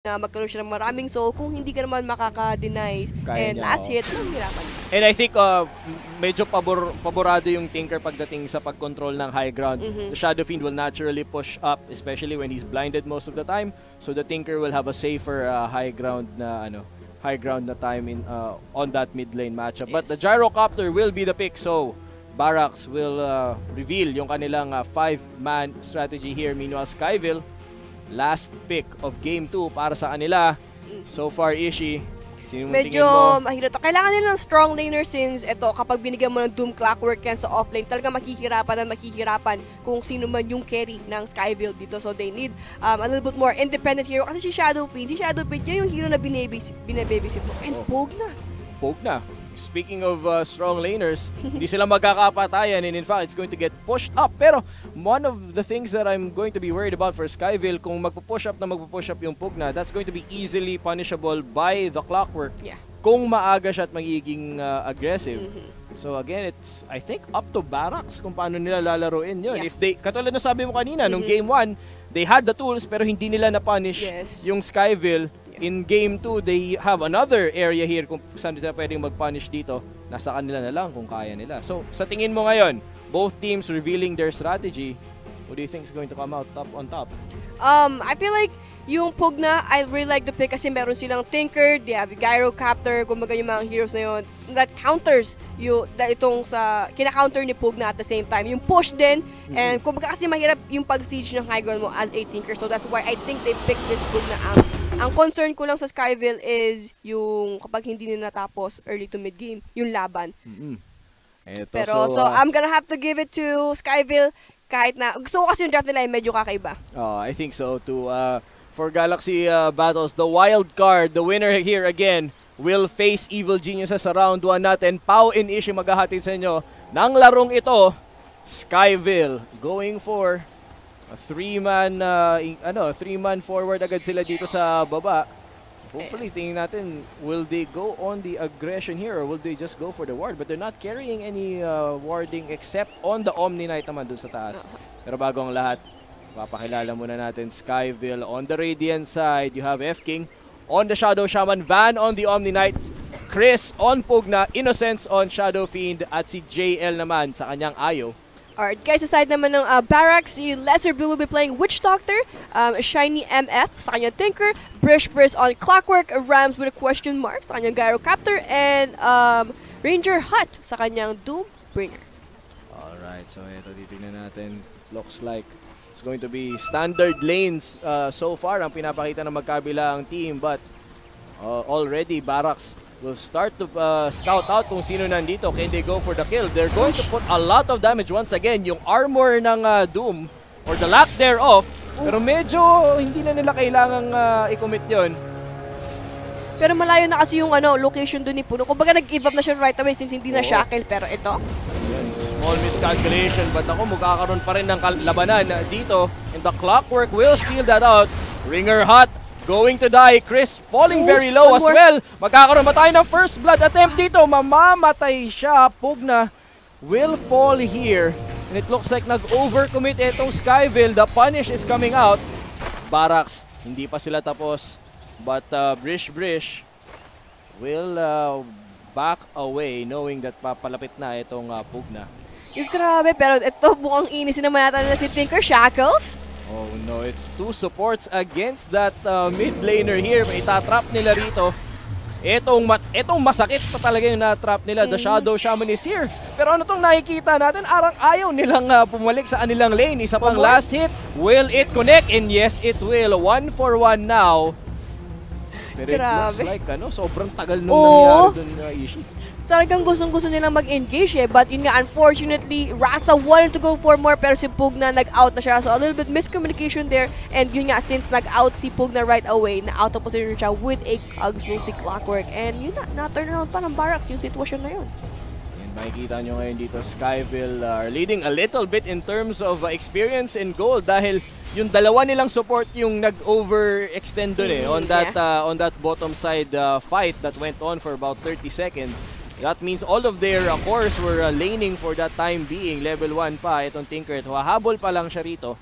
na magkaroon siya ng maraming soul kung hindi ka naman makaka-deny. And last hit, mahirapan. And I think medyo paborado yung Tinker pagdating sa pag-control ng high ground. The Shadow Fiend will naturally push up, especially when he's blinded most of the time. So the Tinker will have a safer high ground na time in on that mid lane matchup. Yes. But the Gyrocopter will be the pick. So Barracx will reveal yung kanilang 5-man strategy here. Meanwhile, Skyville, last pick of game 2 para sa kanila. So far, Ishi, medyo mahirap to. Kailangan nila ng strong laner since ito, kapag binigyan mo ng Doom Clockwork yan sa offlane, talaga makihirapan kung sino man yung carry ng Skyville dito. So they need a little bit more independent hero kasi si Shadow Fiend niya yung hero na binababysit mo. And Pogue na. Speaking of strong laners, hindi sila magkakapatayan, and in fact, it's going to get pushed up. Pero one of the things that I'm going to be worried about for Skyville, kung magpo-push up yung Pugna, that's going to be easily punishable by the Clockwork. Yeah. Kung maaga siya at magiging aggressive. So again, it's, I think, up to Barracx kung paano nila lalaroin yun. Yeah. If they, katulad na sabi mo kanina, nung game 1, they had the tools pero hindi nila na-punish yung Skyville. In game 2, they have another area here kung saan sila pwedeng mag-punish dito. Nasa kanila na lang kung kaya nila. So, sa tingin mo ngayon, both teams revealing their strategy, what do you think is going to come out on top? I feel like yung Pugna, I really like the pick kasi meron silang Tinker, they have Gyrocopter, kumbaga yung mga heroes na yun, that counters itong sa kina-counter ni Pugna at the same time. Yung push din, and kumbaga kasi mahirap yung pag-siege ng high ground mo as a Tinker. So that's why I think they picked this Pugna out. Ang concern ko lang sa Skyville is yung kapag hindi nila natapos early to mid game, yung laban. Pero so I'm gonna have to give it to Skyville kahit na gusto ko kasi yung draft nila ay medyo kakaiba. I think so too. For Galaxy Battles, the Wildcard, the winner here again, will face Evil Geniuses sa round 1 natin. Pau and Ishi maghahatid sa inyo ng larong ito. Skyville going for a 3-man forward agad sila dito sa baba. Hopefully, tingin natin, will they go on the aggression here or will they just go for the ward? But they're not carrying any warding except on the Omni Knight naman dun sa taas. Pero bago ang lahat, papakilala muna natin Skyville. On the Radiant side, you have F-King. On the Shadow Shaman, Van on the Omni Knight, Chris on Pugna, Innocence on Shadow Fiend, at si JL naman sa kanyang Ayo. Alright guys, sa side naman ng Barracx, si Lesser Blue will be playing Witch Doctor, Shiny MF sa kanyang Tinker, Brish on Clockwork, Rams with a question mark sa kanyang Gyrocopter, and Ranger Hut sa kanyang Doombringer. Alright, so ito titignan natin. Looks like it's going to be standard lanes so far ang pinapakita ng magkabilang team, but already Barracx will start to scout out kung sino nandito. Can they go for the kill? They're going to put a lot of damage once again. Yung armor ng Doom, or the lack thereof, pero medyo hindi na nila kailangang i-commit yun. Pero malayo na kasi yung location doon ni Puno. Kumbaga nag-give up na siya right away since hindi na shackle. Pero ito, small miscalculation, but ako magkakaroon pa rin ng labanan dito. And the Clockwork will steal that out. Ringer Hut going to die. Chris falling very low as well. Magkakaroon ba tayo ng first blood attempt dito? Mamamatay siya. Pugna will fall here. And it looks like nag-overcommit itong Skyville. The punish is coming out. Barracx, hindi pa sila tapos. But Brish will back away knowing that papalapit na itong Pugna. Yung grabe, pero ito mukhang inisin naman natin nila si Tinker Shackles. Oh no, it's two supports against that mid laner here. Itatrap nila rito. Etong masakit pa talaga yung na-trap nila. The Shadow Shaman is here. Pero ano tong nakikita natin? Arang ayaw nilang pumalik sa kanilang lane. Isa pang last hit. Will it connect? And yes, it will. 1 for 1 now. Pero it looks like sobrang tagal nung nangyari dun, Ishi. Talagang gustong-gusto nilang mag-engage but yun nga, unfortunately, Rasa wanted to go for more pero si Pugna nag-out na siya. So a little bit miscommunication there, and yun nga, since nag-out si Pugna right away, na-out of position siya with a cogs nung si Clockwork, and yun na-turn around pa ng Barracx yung sitwasyon na yun. And makikita nyo ngayon dito, Skyville are leading a little bit in terms of experience and gold dahil yung dalawa nilang support yung nag-overextend dun on that bottom side fight that went on for about 30 seconds. That means all of their cores were laning for that time being. Level 1 pa itong Tinker. Hahabol pa lang siya rito.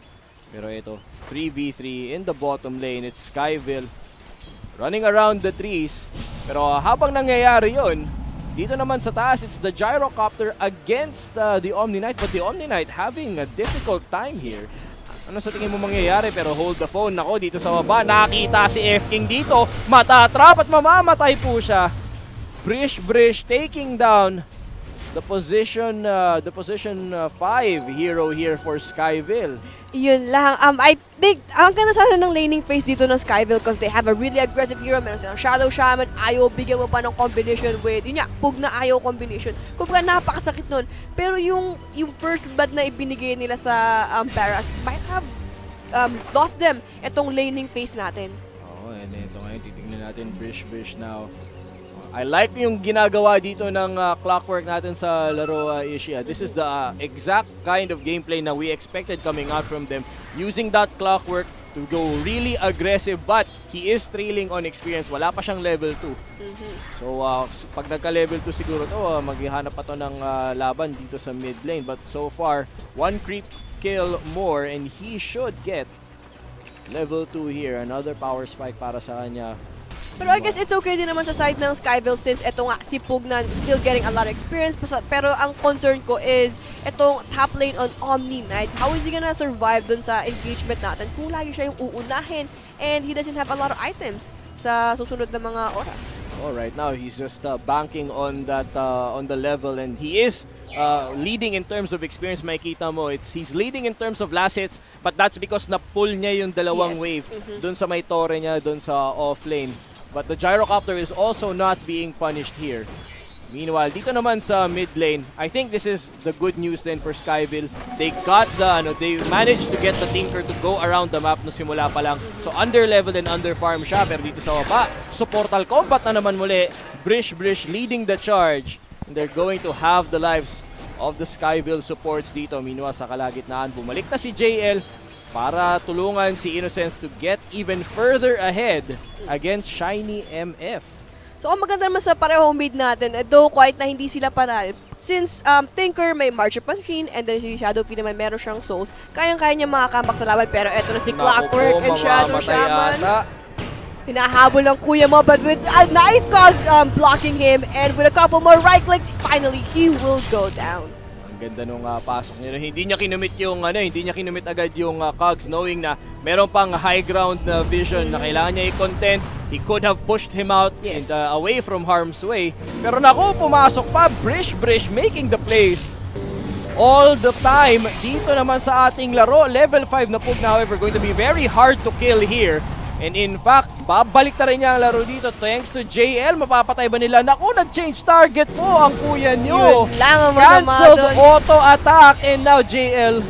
Pero ito, 3v3 in the bottom lane. It's Skyville running around the trees. Pero habang nangyayari yon, dito naman sa taas, it's the Gyrocopter against the Omni Knight. But the Omni Knight having a difficult time here. Ano sa tingin mo mangyayari? Pero hold the phone. Nako, dito sa baba, nakita si F-King dito. Matatrap at mamamatay po siya. Brish taking down the position 5 hero here for Skyville. Yun lang. I think, ang ganda sana ng laning phase dito ng Skyville because they have a really aggressive hero. Meron silang Shadow Shaman. Ayaw, bigyan mo pa ng combination with, yun nga, Pug na ayaw combination. Kumbaga, napakasakit nun. Pero yung first blood na ibinigay nila sa Barracx might have lost them itong laning phase natin. Oh, and ito ngayon, titignan natin Brish now. I like yung ginagawa dito ng clockwork natin sa laro, Ishia. This is the exact kind of gameplay na we expected coming out from them. Using that clockwork to go really aggressive, but he is trailing on experience. Wala pa siyang level 2. So, pag nagka-level 2 siguro to, maghihanap pa to ng laban dito sa mid lane. But so far, 1 creep kill more and he should get level 2 here. Another power spike para sa kanya. Pero I guess it's okay din naman sa side ng Skyville since ito nga si Pug na still getting a lot of experience. Pero ang concern ko is itong top lane on Omni Knight. How is he gonna survive dun sa engagement natin kung lagi siya yung uunahin and he doesn't have a lot of items sa susunod na mga oras? Oh, right now he's just banking on that on the level, and he is leading in terms of experience. Makikita mo, he's leading in terms of last hits, but that's because na-pull niya yung dalawang wave dun sa may tore niya dun sa off lane. But the Gyrocopter is also not being punished here. Meanwhile, dito naman sa mid lane, I think this is the good news then for Skyville. They got they managed to get the Tinker to go around the map no simula pa lang. So under-level and under-farm siya. Pero dito sa baba, supportal combat na naman muli. Brish leading the charge. And they're going to have the lives of the Skyville supports dito. Meanwhile, sa kalagitnaan, bumalik na si JL para tulungan si Innocence to get even further ahead against Shiny MF. So ang maganda naman sa parehong mid natin, though quite na hindi sila panalo, since Tinker may March Machine and then si Shadow P naman meron siyang souls, kayang-kaya niya makakambak sa laban. Pero eto na si Clockwork and Shadow Shaman. Hinahabol ang kuya mo, but with a nice cogs blocking him and with a couple more right clicks, finally he will go down. Ganda nung pasok niya. Hindi niya kinumit yung hindi niya kinumit agad yung cogs, knowing na meron pang high ground na vision na kailangan niya i-content. He could have pushed him out and away from harm's way. Pero naku, pumasok pa. Brish making the plays all the time. Dito naman sa ating laro, level 5 na Pug na, however, going to be very hard to kill here. And in fact, babalik na rin niya ang laro dito thanks to JL. Mapapatay ba nila? Naku, nag-change target po ang kuya nyo. Cancelled auto-attack. And now JL,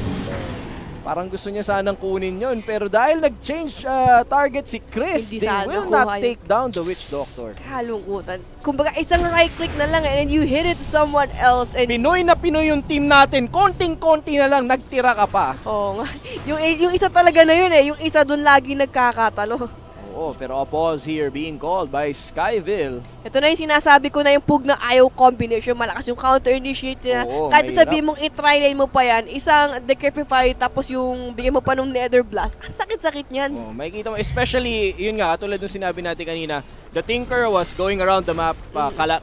parang gusto niya sanang kunin yun. Pero dahil nag-change target si Chris, they will not take down the Witch Doctor. Kalungkutan. Kumbaga, isang right click na lang and then you hit it to someone else. And Pinoy na Pinoy yung team natin. Konting-konti na lang, nagtira ka pa. Oo nga. Yung isa talaga na yun Yung isa dun lagi nagkakatalo. Oo, pero a pause here being called by Skyville. Ito na yung sinasabi ko na yung Pug na ayaw combination. Malakas yung counter-initiate niya. Kahit sabihin mong i-try lane mo pa yan, isang Decrepify tapos yung bigyan mo pa ng Nether Blast. Ang sakit-sakit niyan. Oh, makikita mo, especially, yun nga, tulad ng sinabi natin kanina, the Tinker was going around the map,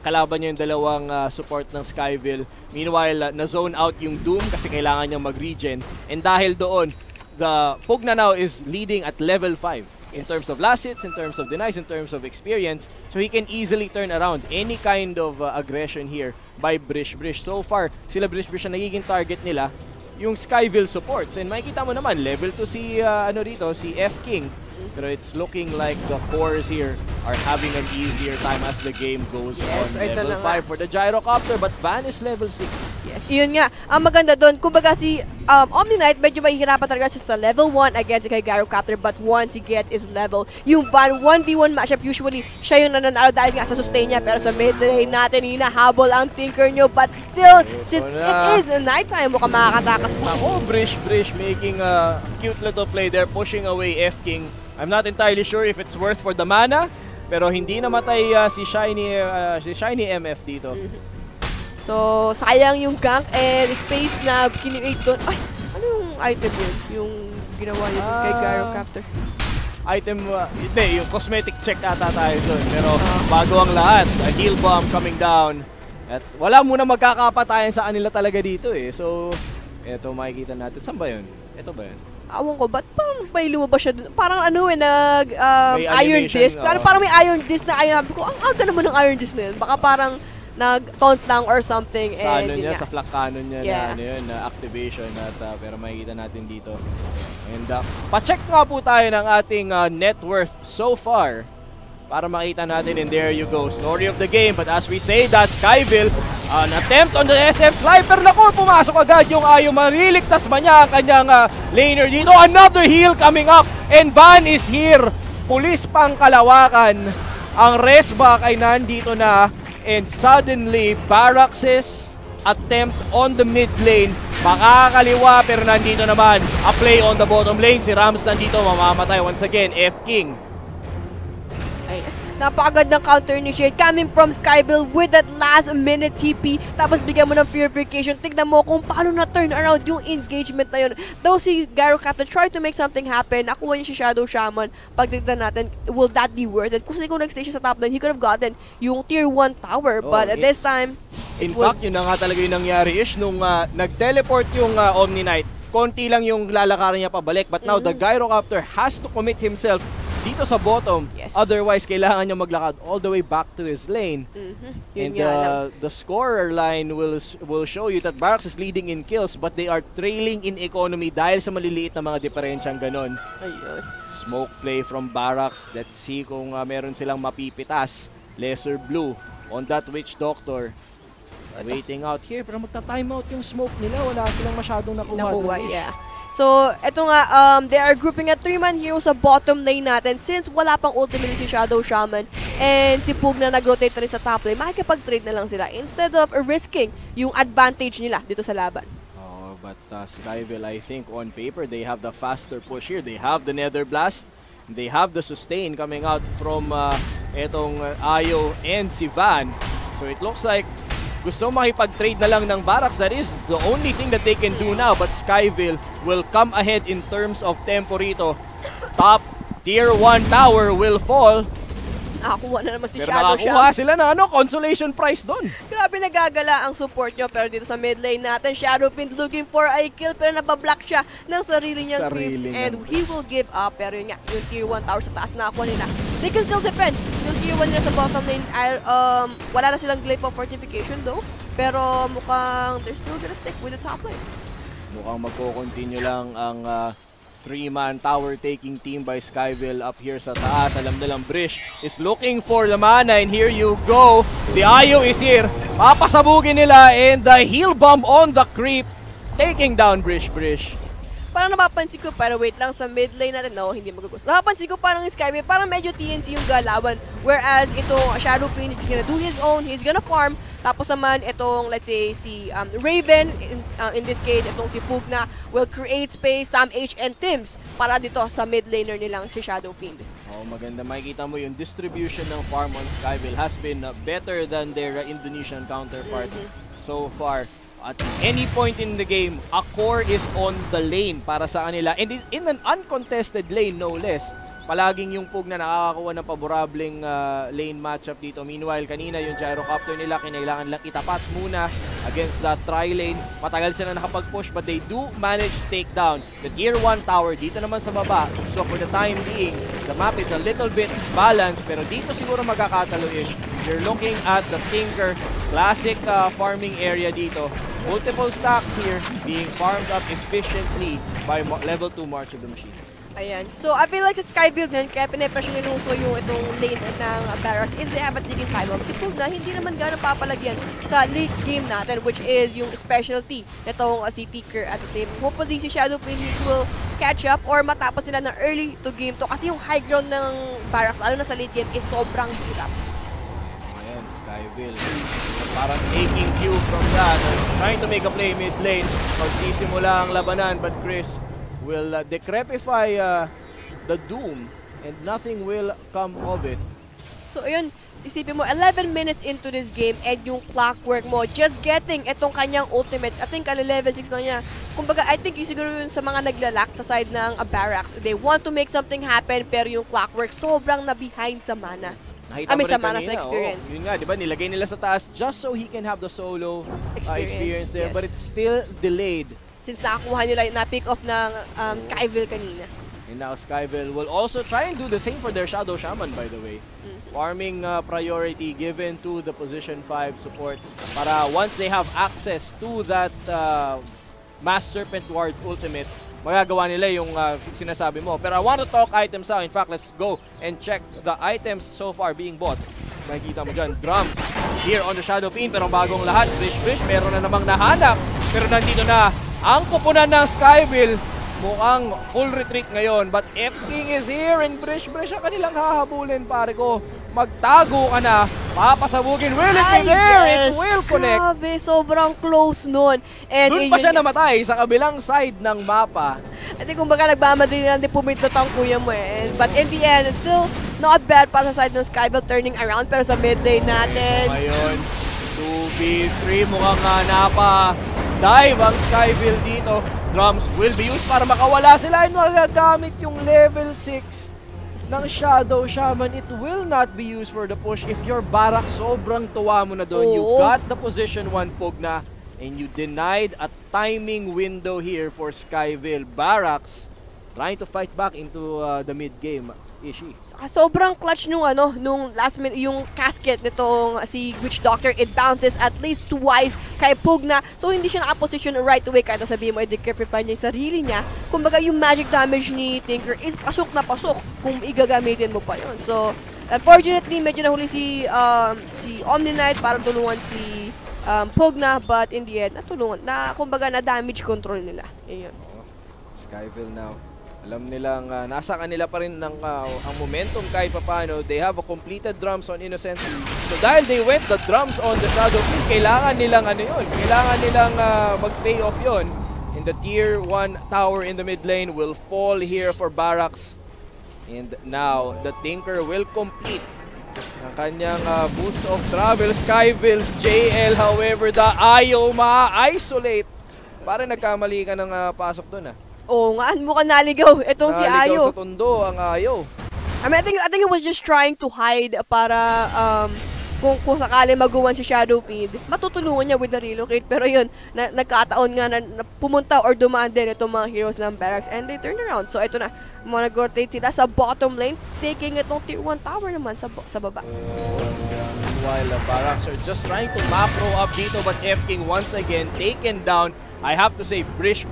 kalaban niya yung dalawang support ng Skyville. Meanwhile, na-zone out yung Doom kasi kailangan niyang mag-regen. And dahil doon, the Pug na now is leading at level 5. In terms of last hits, in terms of denies, in terms of experience. So he can easily turn around any kind of aggression here by Brish. So far, sila Brish ang nagiging target nila, yung Skyville supports. And makikita mo naman, level 2 si, si F-King. Pero it's looking like the cores here are having an easier time as the game goes on. Level 5 for the Gyrocopter, but Van is level 6. Yes, yun nga. Ang maganda doon, kumbaga si Omni Knight, medyo mahihirapan talaga siya sa level 1 against kay Gyrocopter, but once he get his level, yung Van 1v1 matchup, usually siya yung nananalo dahil nga sa sustain niya, pero sa mid lane natin, hinahabol ang Tinker nyo, but still, since it is a nighttime, mukhang makakatakas po. Ako, Brish making a cute little play there, pushing away F-King. I'm not entirely sure if it's worth for the mana, pero hindi namatay si Shiny MF dito. So, sayang yung gank and space na kini-create doon. Ay, ano yung item yun? Yung ginawa yun kay Gyrocopter? item, hindi, yung cosmetic check ata tayo dun. Pero bago ang lahat, a heal bomb coming down. At wala muna magkakapatayan sa kanila talaga dito eh. So, eto makikita natin. Saan ba yun? Ito ba yun? Awan ko, ba't parang may lumabas siya dun? Parang ano May iron animation, disc. Parang may iron disc na iron. Sabi ko, ang aga naman ng iron disc na yun. Baka parang nag-taunt lang or something. Sa and ano niya, nga. sa flak cannon niya Yeah. na ano yun, na activation. At, pero makikita natin dito. And pa-check nga po tayo ng ating net worth so far. Para makita natin, and there you go, story of the game. But as we say that, Skyville, an attempt on the SF Sniper. Naku, pumasok agad yung Ayo. Mariligtas ba niya ang kanyang laner dito? Another heal coming up, and Van is here. Pulis pang kalawakan. Ang Resback ay nandito na, and suddenly, Barracx's attempt on the mid lane, makakaliwa, pero nandito naman, a play on the bottom lane. Si Rams nandito, mamamatay once again, F-King. Napakagad ng counter-initiate coming from Skyville with that last minute TP. Tapos bigyan mo ng purification. Tignan mo kung paano na-turn around yung engagement na yun. Though si Gyro Captain tried to make something happen, nakuha niya si Shadow Shaman. Pagtignan natin, will that be worth it? Kasi kung nag-stay siya sa top lane, he could have gotten yung tier 1 tower. But at this time, in fact, yun na nga talaga yung nangyari-ish nung nag-teleport yung Omni Knight. Konti lang yung lalakarin niya pabalik. But now, the Gyrocopter has to commit himself dito sa bottom. Yes. Otherwise, kailangan niya maglakad all the way back to his lane. Yun And the scorer line will show you that Barracx is leading in kills, but they are trailing in economy dahil sa maliliit na mga diferensyang ganon. Ayun. Smoke play from Barracx. Let's see kung meron silang mapipitas. Lesser Blue on that Witch Doctor. Waiting out here, pero magta-timeout yung smoke nila. Wala silang masyadong nakuha. Yeah. So, eto nga, they are grouping at 3-man hero sa bottom lane natin since wala pang ultimate si Shadow Shaman and si Pug na nag-rotate rin sa top lane. Makikipag-trade na lang sila instead of risking yung advantage nila dito sa laban. Oh, but Skyville, I think on paper, they have the faster push here. They have the Nether Blast. They have the sustain coming out from etong Ayo and si Van. So it looks like gusto makipag-trade na lang ng Barracx. That is the only thing that they can do now. But Skyville will come ahead in terms of tempo rito. Top tier 1 tower will fall. Nakakuha na naman si Pero Shadow nakakuha Shaman. sila na consolation prize doon. Grabe nagagala ang support nyo. Pero dito sa mid lane natin, Shadowfiend looking for a kill. Pero nabablock siya ng sarili niyang creeps. And he will give up. Pero yun nga, yung tier 1 tower sa taas nakakuha nila. They can still defend. Yung tier 1 nila sa bottom lane, wala na silang glyph of fortification though. Pero mukhang they're still gonna stick with the top lane. Mukhang magko-continue lang ang 3-man tower taking team by Skyville up here sa taas. Alam nilang Brish is looking for the mana, and here you go. The Ayo is here. Papasabugin nila, and the heal bomb on the creep, taking down Brish. Parang napapansin ko, pero wait lang, sa mid lane natin, no, hindi magagusto. Napapansin ko parang Skyville, parang medyo TNC yung galawan. Whereas itong Shadowfiend is gonna do his own, he's gonna farm. Tapos naman itong, let's say, si Raven, in this case, itong si Pug na will create space, Sam H and Tims para dito sa mid laner nilang si Shadowfiend. Oh, maganda. Makikita mo yung distribution ng farm on Skyville has been better than their Indonesian counterparts so far. At any point in the game, a core is on the lane para sa kanila. And in an uncontested lane, no less. Palaging yung Pug na nakakakuha ng paborableng lane matchup dito. Meanwhile, kanina yung Gyrocopter nila, kinailangan lang itapat muna against that tri-lane. Matagal sila nakapag-push, but they do manage to take down the tier 1 tower dito naman sa baba. So for the time being, the map is a little bit balanced, pero dito siguro magkakatalo-ish. You're looking at the Tinker, classic farming area dito. Multiple stacks here being farmed up efficiently by level 2 March of the Machines. Ayan. So, I feel like sa Skyville din, kaya pinapressure nila gusto yung itong lane ng Barracx is they have a taking time up. Si Pug na, hindi naman gano'ng papalagyan sa late game natin, which is yung specialty nitong si Tinker at the same. Hopefully, si Shadowfiend will catch up or matapos sila na early to game to. Kasi yung high ground ng Barracx, lalo na sa late game, is sobrang hirap. Ayan, Skyville. Parang taking cue from that. Trying to make a play mid lane. Magsisimula ang labanan, but Chris will decrepify the Doom and nothing will come of it. So, ayun, isipin mo, 11 minutes into this game and yung clockwork mo, just getting itong kanyang ultimate. I think level 6 na niya. kumbaga, I think yung siguro yun sa mga naglalak sa side ng Barracx. They want to make something happen, pero yung Clockwork sobrang na behind sa mana. Nakita mo rin sa mana kanina, sa experience. Yun nga, di ba? Nilagay nila sa taas just so he can have the solo experience there. Yes. But it's still delayed. Since nakakuha nila, na-pick off ng Skyville kanina. And now Skyville will also try and do the same for their Shadow Shaman, by the way. Farming priority given to the position 5 support para once they have access to that Mass Serpent Ward's ultimate, magagawa nila yung sinasabi mo. Pero I want to talk items now. In fact, let's go and check the items so far being bought. Nakikita mo dyan, drums here on the Shadow Fiend. Pero bagong lahat, Brish, meron na namang nahanap. Pero nandito na ang kupunan ng Skyville. Mukhang full retreat ngayon, but F-King is here and Brish ang kanilang hahabulin, pare ko. Magtago ka na, papasabugin. Will it be there? It will connect. Grabe, sobrang close nun. And doon pa siya namatay sa kabilang side ng mapa. I think kumbaga nagmamadali lang din pumindot ang kuya mo eh. But in the end, it's still not bad para sa side ng Skyville turning around, pero sa mid lane natin. Ngayon, 2v3 mukhang napa-dive ang Skyville dito. Drums will be used para makawala sila and magagamit yung level 6 ng Shadow Shaman. It will not be used for the push if your Barracx sobrang tuwa mo na doon. You got the position 1 Pugna and you denied a timing window here for Skyville. Barracx trying to fight back into the mid game. Ishi. Sobrang clutch nung last minute yung casket nitong si Witch Doctor. It bounces at least twice kay Pugna. So hindi siya naka-position right away kahit sabihin mo i-decrepify niya yung sarili niya. Kumbaga yung magic damage ni Tinker is pasok na pasok kung igagamitin mo pa yun. So unfortunately medyo nahuli si Omni Knight para tulungan si Pugna, but in the end natulungan na kumbaga na damage control nila. Ayun. Skyville now. Alam nilang nasa kanila pa rin ang momentum kahit papano. They have a completed drums on Innocence. So dahil they went the drums on the Shadow Fiend, kailangan nilang kailangan nilang mag-pay off yun. And the tier 1 tower in the mid lane will fall here for Barracx. And now the Tinker will complete ang kanyang boots of travel. Skyville's JL, however, the ayaw ma-isolate. Parang nagkamali ka ng pasok dun Oo nga, mukhang naligaw. Itong si Ayo. Naligaw sa tondo ang Ayo. I mean, I think it was just trying to hide para kung sakali maguwan si Shadow Fiend, matutulungan niya with the relocate. Pero yun, nagkataon nga na pumunta or dumaan din itong mga heroes ng Barracx and they turn around. So ito na, mag-rotate sila sa bottom lane, taking itong tier 1 tower naman sa baba. While Barracx are just trying to macro up dito, but F-King once again taken down. I have to say, Brish.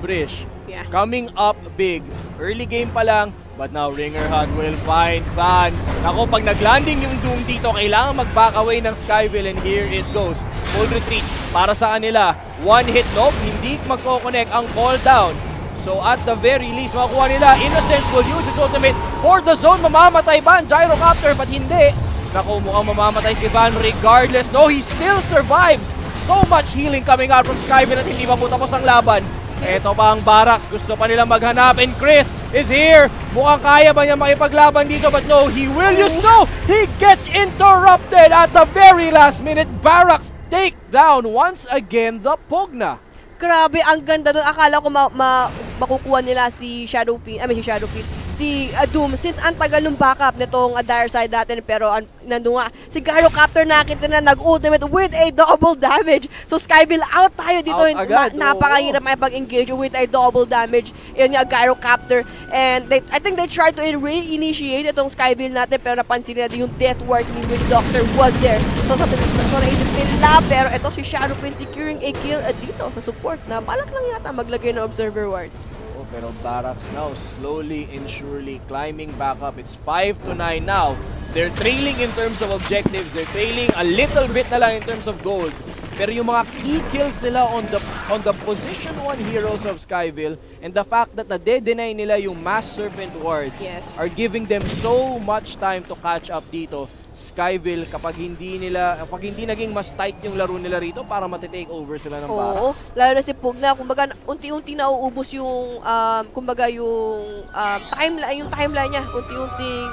Yeah. Coming up big. Early game pa lang, but now Ringer Hut will find Van. Ako, pag naglanding yung Doom dito, kailangan mag-back away ng Skyville and here it goes. Full retreat para sa kanila. One hit, nope, hindi magko-connect ang call down. So at the very least, makuha nila. Innocence will use his ultimate for the zone. Mamamatay ba ang Gyrocopter? But hindi. Naku, mukhang mamamatay si Van regardless. No, he still survives. So much healing coming out from Skyville at hindi pa po tapos ang laban. Eto pa ang Barracx, gusto pa nila maghanap and Chris is here. Mukhang kaya ba niya makipaglaban dito, but no, he will use, no! He gets interrupted at the very last minute. Barracx take down once again the Pugna. Grabe, ang ganda doon. Akala ko makukuha nila si Shadow Fiend, si Doom, since ang tagal ng backup nitong dire side natin, pero nandun nga, si Gyrocopter nakita na nag-ultimate with a double damage. So Skyville out tayo dito, napakahirap makipag-engage with a double damage. Yun nga, Gyrocopter. And I think they tried to re-initiate itong Skyville natin, pero napansin nila yung death ward ni Witch Doctor was there. So naisip nila, pero ito si Shadow Fiend securing a kill dito sa support na balak lang yata maglagay ng observer wards. Pero Barracx now slowly and surely climbing back up. It's 5-9 now. They're trailing in terms of objectives. They're trailing a little bit na lang in terms of gold. Pero yung mga key kills nila on the position 1 heroes of Skyville and the fact that na-deny nila yung Mass Serpent wards are giving them so much time to catch up dito. Skyville, kapag hindi naging mas tight yung laro nila rito, para matitake over sila ng Barracx. Oo, lalo na si Pugna, kumbaga unti-unti nauubos yung yung timeline niya, unti-unting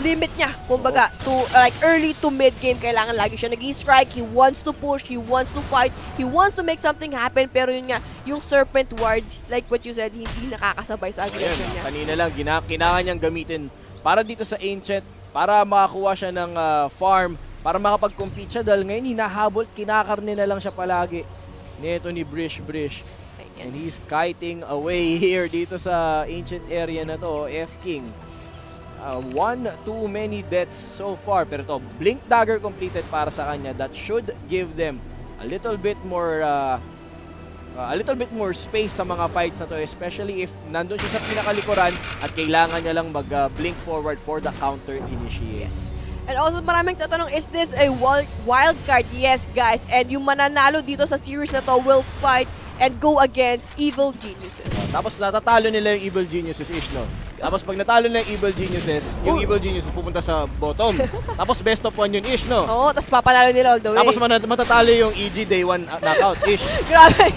limit niya, kumbaga, to like early to mid game, kailangan lagi siya nag-strike, he wants to push, he wants to fight, he wants to make something happen, pero yun nga, yung Serpent Wards, like what you said, hindi nakakasabay sa aggression niya. Kanina lang, kailangan niyang gamitin para dito sa Ancient, para makakuha siya ng farm, para makapag-compete siya, dahil ngayon hinahabol, kinakarne na lang siya palagi nito ni Brish. And he's kiting away here dito sa Ancient area na to, F-King. One too many deaths so far, pero to Blink Dagger completed para sa kanya. That should give them a little bit more space sa mga fights na to, especially if nandun siya sa pinakalikuran at kailangan niya lang mag-blink forward for the counter initiate. Yes. And also maraming tatanong, is this a wild card? Yes guys, and yung mananalo dito sa series na to will fight and go against Evil Geniuses. Tapos natatalo nila yung Evil Geniuses, no? Tapos pag natalo nila yung Evil Geniuses, yung Evil Geniuses pupunta sa bottom. Tapos best of 1 yun, no? Oo, tapos papanalo nila all the way. Tapos matatalo yung EG Day 1 knockout, Grabe.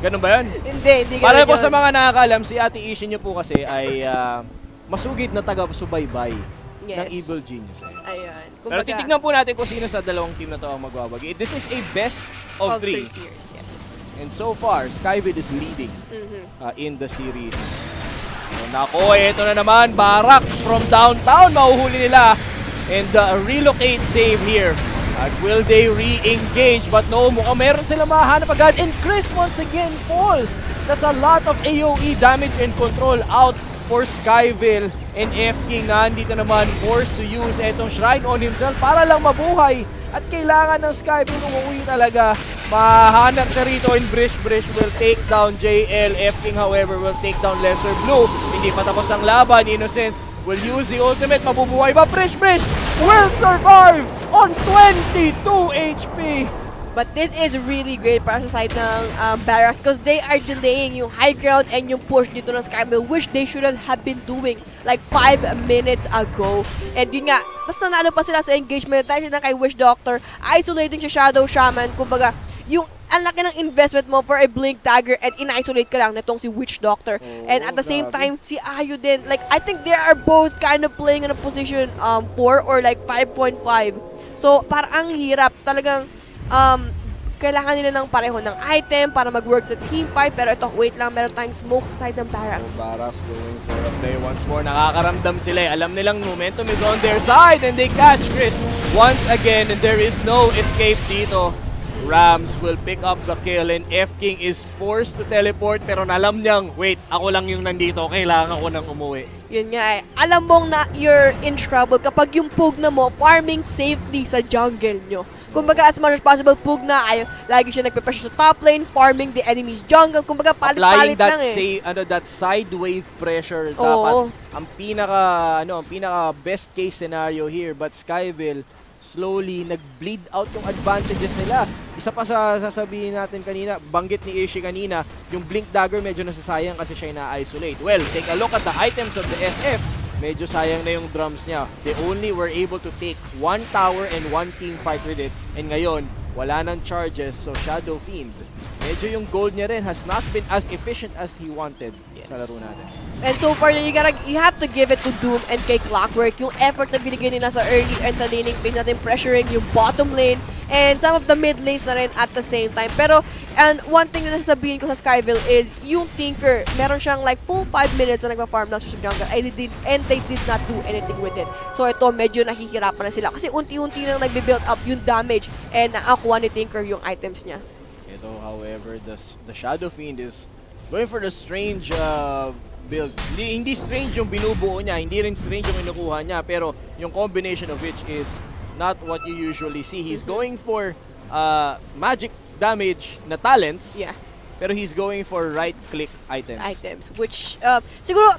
Ganun ba yun? Hindi ganun. Para po sa mga nakakaalam, si Ate Ishi nyo po kasi ay masugid na taga-subaybay ng Evil Geniuses. Ayun. Pero titignan po natin kung sino sa dalawang team na to ang magwawagi. This is a best of 3 series, yes. And so far, Skyville is leading in the series. So, nako, ito na naman, Barracx from downtown, mahuhuli nila. And relocate save here. Will they re-engage? But no, mukhang meron silang mahanap agad. And Chris once again falls. That's a lot of AoE damage and control out for Skyville. And F-King nandito naman forced to use etong Shrine on himself para lang mabuhay. At kailangan ng Skyville umuwi talaga. Mahanap siya rito, and Brish will take down JL. F-King however will take down Lesser Blue. Hindi pa tapos ang laban. Innocence will use the ultimate. Mabubuhay ba? Brish will survive on 22 HP. But this is really great para sa side ng Barracx because they are delaying yung high ground and yung push dito ng Skyville, which they shouldn't have been doing like 5 minutes ago. And yun nga, tapos nanalo pa sila sa engagement dahil sila kay Wish Doctor, isolating si Shadow Shaman. Kumbaga, yung ang laki ng investment mo for a Blink Dagger and in-isolate ka lang nitong si Witch Doctor. And at the same time, si Ayu din, like, I think they are both kind of playing in a position 4 or like 5.5. So, parang ang hirap. Talagang, kailangan nila ng pareho ng item para mag-work sa team fight. Pero ito, wait lang, meron tayong smoke side ng Barracx. So, Barracx going for a play once more. Nakakaramdam sila. Alam nilang momentum is on their side and they catch Chris once again and there is no escape dito. Rams will pick up the kill and F-King is forced to teleport pero nalam niyang, wait, ako lang yung nandito, kailangan ko nang umuwi. Yun nga eh. Alam mong na you're in trouble kapag yung Pugna mo farming safely sa jungle nyo. Kumbaga as much as possible, Pugna ay lagi siya nagpe-pressure sa top lane, farming the enemy's jungle. Kumbaga palit-palit lang eh. That side wave pressure dapat ang pinaka best case scenario here, but Skyville slowly nag-bleed out yung advantages nila. Isa pa sa sasabihin natin kanina, banggit ni Ishi kanina, yung Blink Dagger medyo nasasayang kasi siya na-isolate. Well, take a look at the items of the SF. Medyo sayang na yung drums niya. They only were able to take 1 tower and 1 team fight with it. And ngayon, wala nang charges, so Shadow Fiend. Medyo yung gold niya rin has not been as efficient as he wanted sa laro natin. And so far, you have to give it to Doom and kay Clockwork. Yung effort na binigay nila sa early and sa laning phase natin, pressuring yung bottom lane and some of the mid lanes na rin at the same time. Pero, and one thing na nasasabihin ko sa Skyville is, yung Tinker, meron siyang like full 5 minutes na nagpa-farm lang siya sa jungle and they did not do anything with it. So ito, medyo nahihirapan na sila kasi unti-unti nang nagbe-build up yung damage and nakakuha ni Tinker yung items niya. Ito, however, the Shadow Fiend is going for the strange build. Hindi strange yung binubuo niya, hindi rin strange yung inukuha niya, pero yung combination of which is not what you usually see. He's going for magic damage na talents, pero he's going for right-click items. Which, siguro,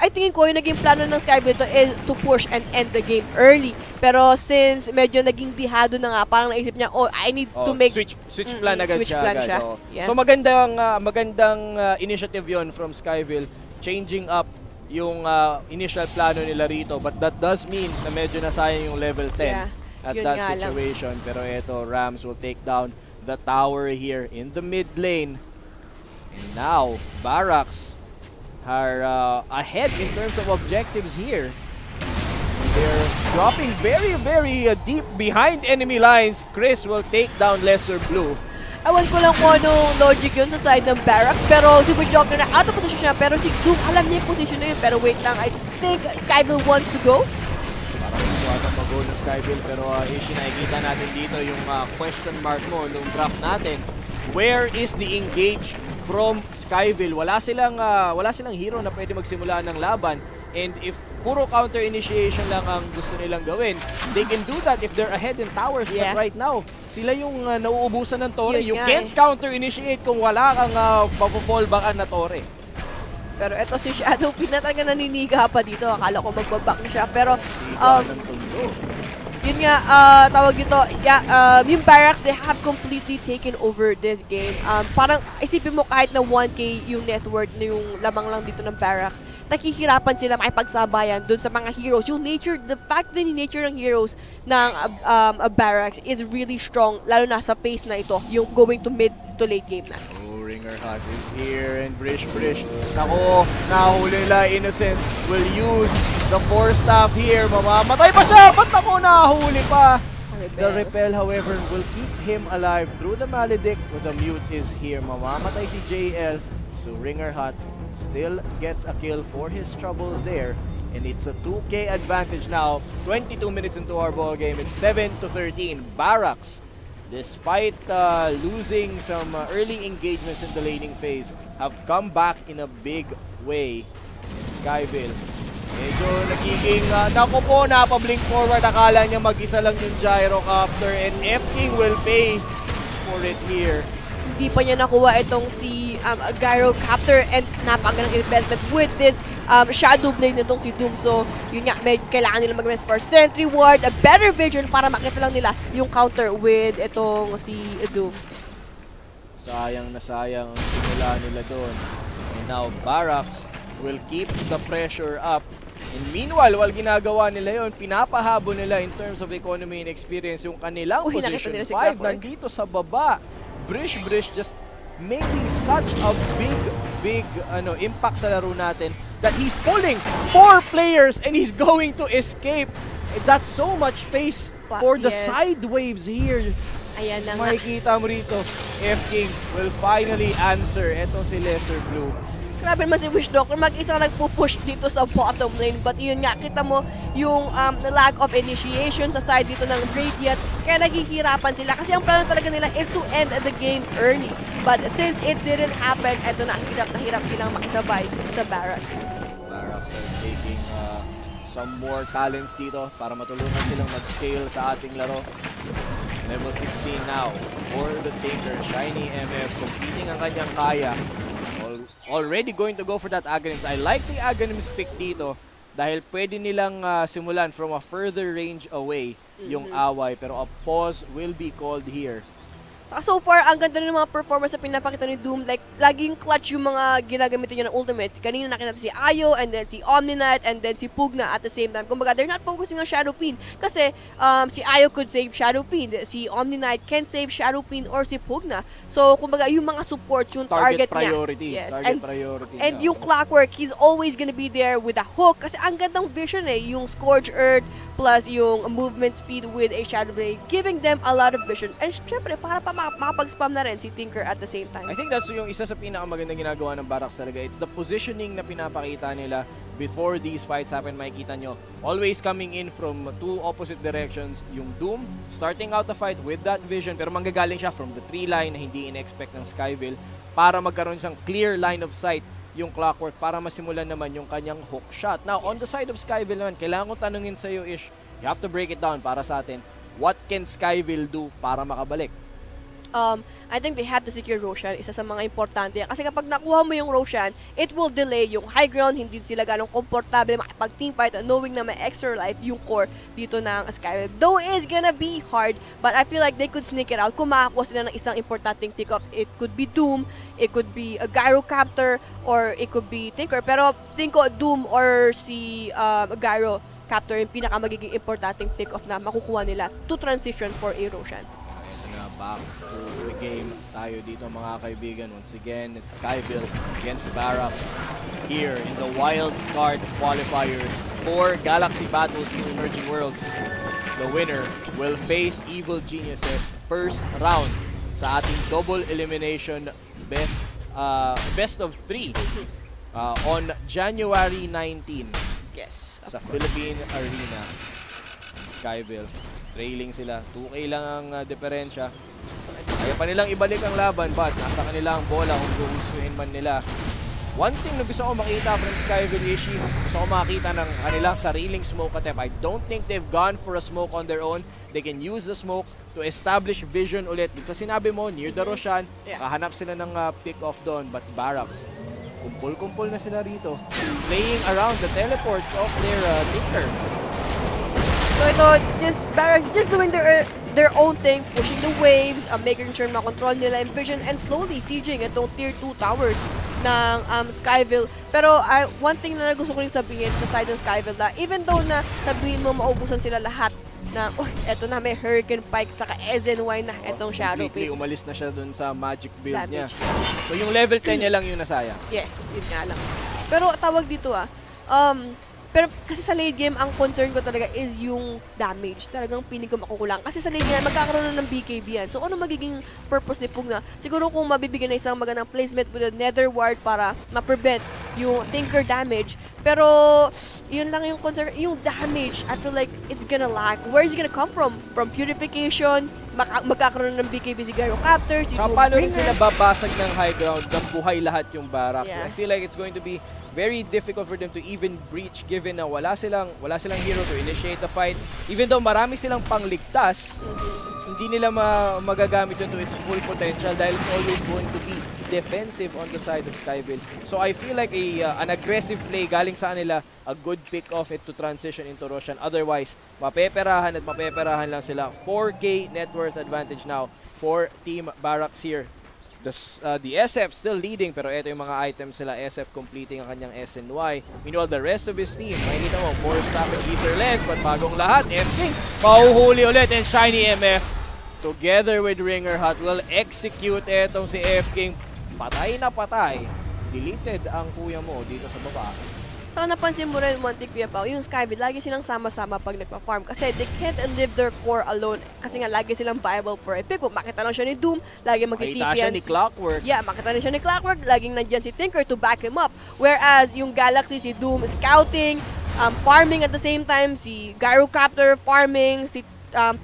I tingin ko yung naging plano ng Skyville to is to push and end the game early. Pero since medyo naging dihado na nga, parang naisip niya, I need to make... Switch plan agad siya. Yeah. So magandang initiative yon from Skyville, changing up yung initial plano nila rito. But that does mean na medyo nasayang yung level 10 at that situation. Pero eto, Rams will take down the tower here in the mid lane. And now, Barracx are ahead in terms of objectives here. they're dropping very, very deep behind enemy lines. Chris will take down Lesser Blue. Awan ko lang kung anong logic yun sa side ng Barracx, pero si Witch Doctor na out of position siya, pero si Doom alam niya yung position na yun, pero wait lang, I think Skyville wants to go. Parang gusto atang mag-go ng Skyville, pero Ishi, nakikita natin dito yung question mark mo nung draft natin. Where is the engage from Skyville? Wala silang hero na pwede magsimula ng laban. And if puro counter initiation lang ang gusto nilang gawin, they can do that if they're ahead in towers. But right now, sila yung nauubusan ng Torre. You can't counter initiate kung wala kang mapofallbackan na Torre. Pero eto si Shadowpin na talaga naniniga pa dito. Akala ko magbaback na siya. Pero yun nga, tawag dito, yung Barracx, they have completely taken over this game. Parang isipin mo kahit na 1K yung network na yung lamang lang dito ng Barracx, nakihirapan sila makipagsabayan dun sa mga heroes. Yung nature, the fact that yung nature ng heroes ng Barracx is really strong, lalo na sa pace na ito, yung going to mid to late game na. Ringer Hut is here and Brish. Nako, nahuli nila. Innocent will use the 4-staff here. Mamamatay pa siya! Ba't ako nahuli pa? The repel, however, will keep him alive through the Maledict. The mute is here. Mamamatay si JL. So Ringer Hut still gets a kill for his troubles there. And it's a 2K advantage now. 22 minutes into our ball game. It's 7-13. Barracx, despite losing some early engagements in the laning phase, have come back in a big way. And Skyville, medyo nagiging, naku po, napablink forward. Akala niya mag-isa lang yung gyrocopter, and F-King will pay for it here. Hindi pa niya nakuha itong si gyrocopter, and napakagandang investment with this Shadow Blade nitong si Doom. So, yun nga, kailangan nila mag-rest for Sentry Ward, a better vision para makita lang nila yung counter with itong si Doom. Sayang na sayang ang simula nila doon. And now, Barracx will keep the pressure up. And meanwhile, while ginagawa nila yun, pinapahabol nila in terms of economy and experience yung kanilang position 5 nandito sa baba. Brish just making such a big impact sa laro natin that he's pulling 4 players and he's going to escape. That's so much space for the side waves here. Ayan na nga. Makikita mo rito, F-King will finally answer. Etong si Lesser Blue. Grabe naman si Witch Doctor, mag-isa nagpupush dito sa bottom lane. But yun nga, kita mo yung lack of initiation sa side dito ng Radiant. Kaya naghihirapan sila kasi ang plano talaga nila is to end the game early. But since it didn't happen, eto na, hirap na hirap silang makisabay sa Barracx. Barracx are taking some more talents dito para matulungan silang mag-scale sa ating laro. Level 16 now for the Tinker. Shiny MF completing ang kanyang kaya. Already going to go for that Aghanims. I like the Aghanims pick dito dahil pwede nilang simulan from a further range away yung away, pero a pause will be called here. So far, ang ganda ng mga performance na pinapakita ni Doom. Like, laging clutch yung mga ginagamit niya ng ultimate. Kanina nakita si Ayo, and then si Omni-Knight, and then si Pugna at the same time. Kumbaga, they're not focusing on Shadowpin. Kasi si Ayo could save Shadowpin, si Omni-Knight can save Shadowpin, or si Pugna. So, kumbaga, yung mga support, yung target priority. niya. Yes. Target priority. And yung Clockwork, he's always gonna be there with a hook. Kasi ang gandang vision yung Scorch Earth, plus yung movement speed with a Shadow Blade, giving them a lot of vision. And syempre, para pa makapag-spam na rin si Tinker at the same time. I think that's yung isa sa pinakamagandang ginagawa ng Barracx talaga. It's the positioning na pinapakita nila before these fights happen. Makikita nyo, always coming in from 2 opposite directions. Yung Doom, starting out the fight with that vision, pero manggagaling siya from the 3 line na hindi in-expect ng Skyville para magkaroon siyang clear line of sight yung Clockwork para masimulan naman yung kanyang hook shot. Now, on the side of Skyville naman, kailangan ko tanungin sa'yo, Ish, you have to break it down para sa atin. What can Skyville do para makabalik? I think they have to secure Roshan. Isa sa mga importante. Kasi kapag nakuha mo yung Roshan, it will delay yung high ground. Hindi sila ganong komportable makipag-teamfight knowing na may extra life yung core dito ng Skyville. Though it's gonna be hard, but I feel like they could sneak it out. Kung makakuha sila ng isang importanteng pick-up, it could be Doom, it could be a Gyrocopter, or it could be Tinker. Pero think ko Doom or si Gyrocopter yung pinaka magiging importanteng pick-off na makukuha nila to transition for a Roshan. Back to the game tayo dito mga kaibigan. Once again, it's Skyville against Barracx here in the Wildcard qualifiers for Galaxy Battles New Emerging Worlds. The winner will face Evil Geniuses first round sa ating double elimination best of 3 on January 19. Yes. Sa Philippine Arena. Skyville. Trailing sila. 2K lang ang diferensya. Kaya pa nilang ibalik ang laban but nasa kanila ang bola kung gugustuhin man nila. One thing na gusto ko makita from Skyville is gusto ko makita ng kanilang sariling smoke attempt. I don't think they've gone for a smoke on their own. They can use the smoke to establish vision ulit. Sa sinabi mo, near the Roshan, kahanap sila ng pick-off doon. But Barracx, kumpul-kumpul na sila rito. Playing around the teleports of their Tinker. So ito, Barracx just doing their own thing, pushing the waves, making sure makontrol nila yung vision, and slowly sieging itong tier 2 towers ng Skyville. Pero one thing na gusto ko rin sabihin sa side ng Skyville na even though na sabihin mo maubusan sila lahat na, eto na may Hurricane Pike saka SNY na etong Shadow Pit. Umalis na siya dun sa magic build niya. So yung level 10 niya lang yung nasaya. Yes, yun nga lang. Pero tawag dito pero kasi sa late game, ang concern ko talaga is yung damage. Talagang pinig ko makukulang. Kasi sa late game, magkakaroon na ng BKB yan. So ano magiging purpose ni Pugna? Siguro kung mabibigyan na isang magandang placement with a nether ward para ma-prevent yung Tinker damage. Pero yun lang yung concern. Yung damage, I feel like it's gonna lack. Where is it gonna come from? From purification? Magkakaroon ng BKB si Gyrocopter, si Doom. Paano rin sila babasag ng high ground ng buhay lahat yung Barracx? I feel like it's going to be very difficult for them to even breach given na wala silang hero to initiate the fight. Even though marami silang pangligtas, hindi nila magagamit yun to its full potential dahil it's always going to be defensive on the side of Skyville. So I feel like an aggressive play galing sa kanila, a good pick off it to transition into Roshan. Otherwise, mapeperahan lang sila. 4K net worth advantage now for Team Barracx here. The SF still leading pero ito yung mga items sila. SF completing ang kanyang SNY. Meanwhile, the rest of his team, makikita mo, Force Staff and Ether Lens, but bagong lahat, F-King, mahuhuli ulit, and Shiny MF together with Ringer Hut will execute etong si F-King. Patay na patay. Deleted ang kuya mo dito sa baba. So napansin mo rin, Monty Kuya Pao, yung Skyville, lagi silang sama-sama pag nagpa-farm kasi they can't live their core alone kasi nga lagi silang viable for a pick. Makita lang siya ni Doom, lagi magtitipian. Makita siya ni Clockwork. Yeah, makita rin siya ni Clockwork, laging nandyan si Tinker to back him up. Whereas yung Galaxy, si Doom scouting, farming at the same time, si Gyrocopter farming, si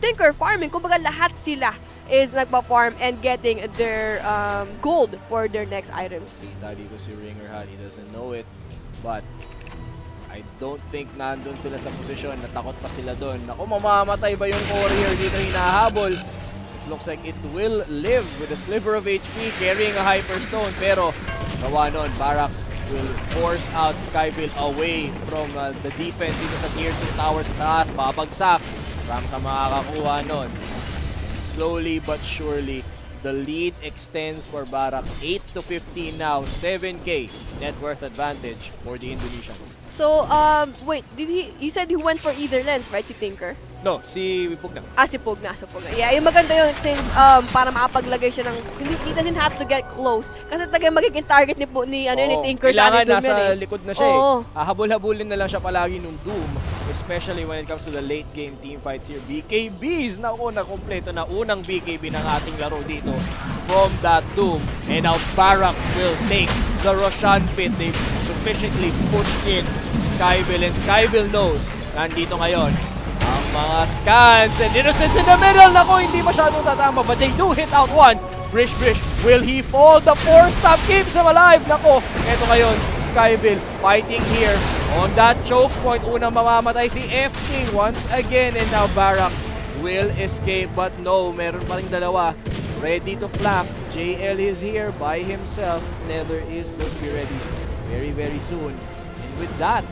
Tinker farming, kumbaga lahat sila is nagpa-farm and getting their gold for their next items. Kita dito si Ringer Hut, he doesn't know it, but I don't think nandun sila sa posisyon. Natakot pa sila doon. Naku, mamamatay ba yung courier dito hinahabol? It looks like it will live with a sliver of HP carrying a Hyperstone. Pero gawa nun, Barracx will force out Skyville away from the defense dito sa tier 2 tower sa taas. Babagsak. Rams ang makakakuha nun. Slowly but surely, the lead extends for Barracx. 8-15 now, 7K net worth advantage for the Indonesians. So, wait, you said he went for either lens, right, si Tinker? No, si Pugna. Si Pugna. Yeah, yung maganda yun since para makapaglagay siya ng, he doesn't have to get close. Kasi talagang magiging target ni Tinker sa kailangan nasa likod na siya habol-habulin na lang siya palagi nung Doom. Especially when it comes to the late game team fights here. BKBs na kompleto na unang BKB ng ating laro dito from that Doom. And now Barracx will take the Roshan pit. They sufficiently pushed in Skyville, and Skyville knows nandito ngayon ang mga scans and innocents in the middle. Nako, hindi masyadong tatama, but they do hit out one. Brish, will he fall? The Force Staff keeps him alive. Nako, eto ngayon, Skyville fighting here on that choke point. Unang mamamatay si F-King once again, and now Barracx will escape, but no, meron pa ring dalawa ready to flank. JL is here by himself. Nether is going to be ready very, very soon. And with that,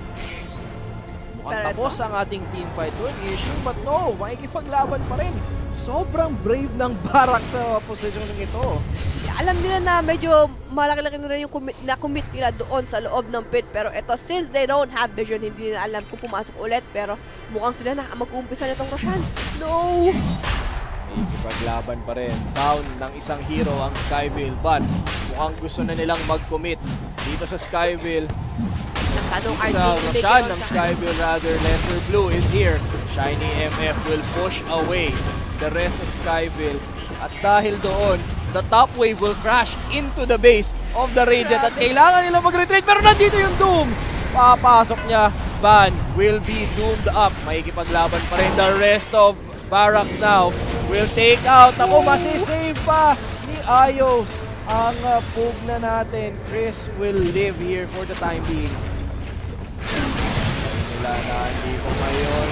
mukhang tapos ang ating team fight doon, issue, but no, makikipaglaban pa rin. Sobrang brave ng Barracx sa posisyon ng ito. Alam nila na medyo malaki-laki na rin yung commit nila doon sa loob ng pit. Pero ito, since they don't have vision, hindi nila alam kung pumasok ulit. Pero mukhang sila na mag-uumpisa nitong Roshan. No! Ipaglaban pa rin. Down ng isang hero ang Skyville, but mukhang gusto na nilang mag-commit dito sa Skyville. Sa Roshan ng Skyville rather, Lesser Blue is here. Shiny MF will push away the rest of Skyville. At dahil doon, the top wave will crash into the base of the Radiant at kailangan nila mag-retreat, pero nandito yung Doom. Papasok niya. Van will be doomed up. Makikipaglaban pa rin. The rest of Barracx now will take out. Ako, masisave pa ni Ayo ang pug na natin. Chris will live here for the time being. Wala na dito ngayon.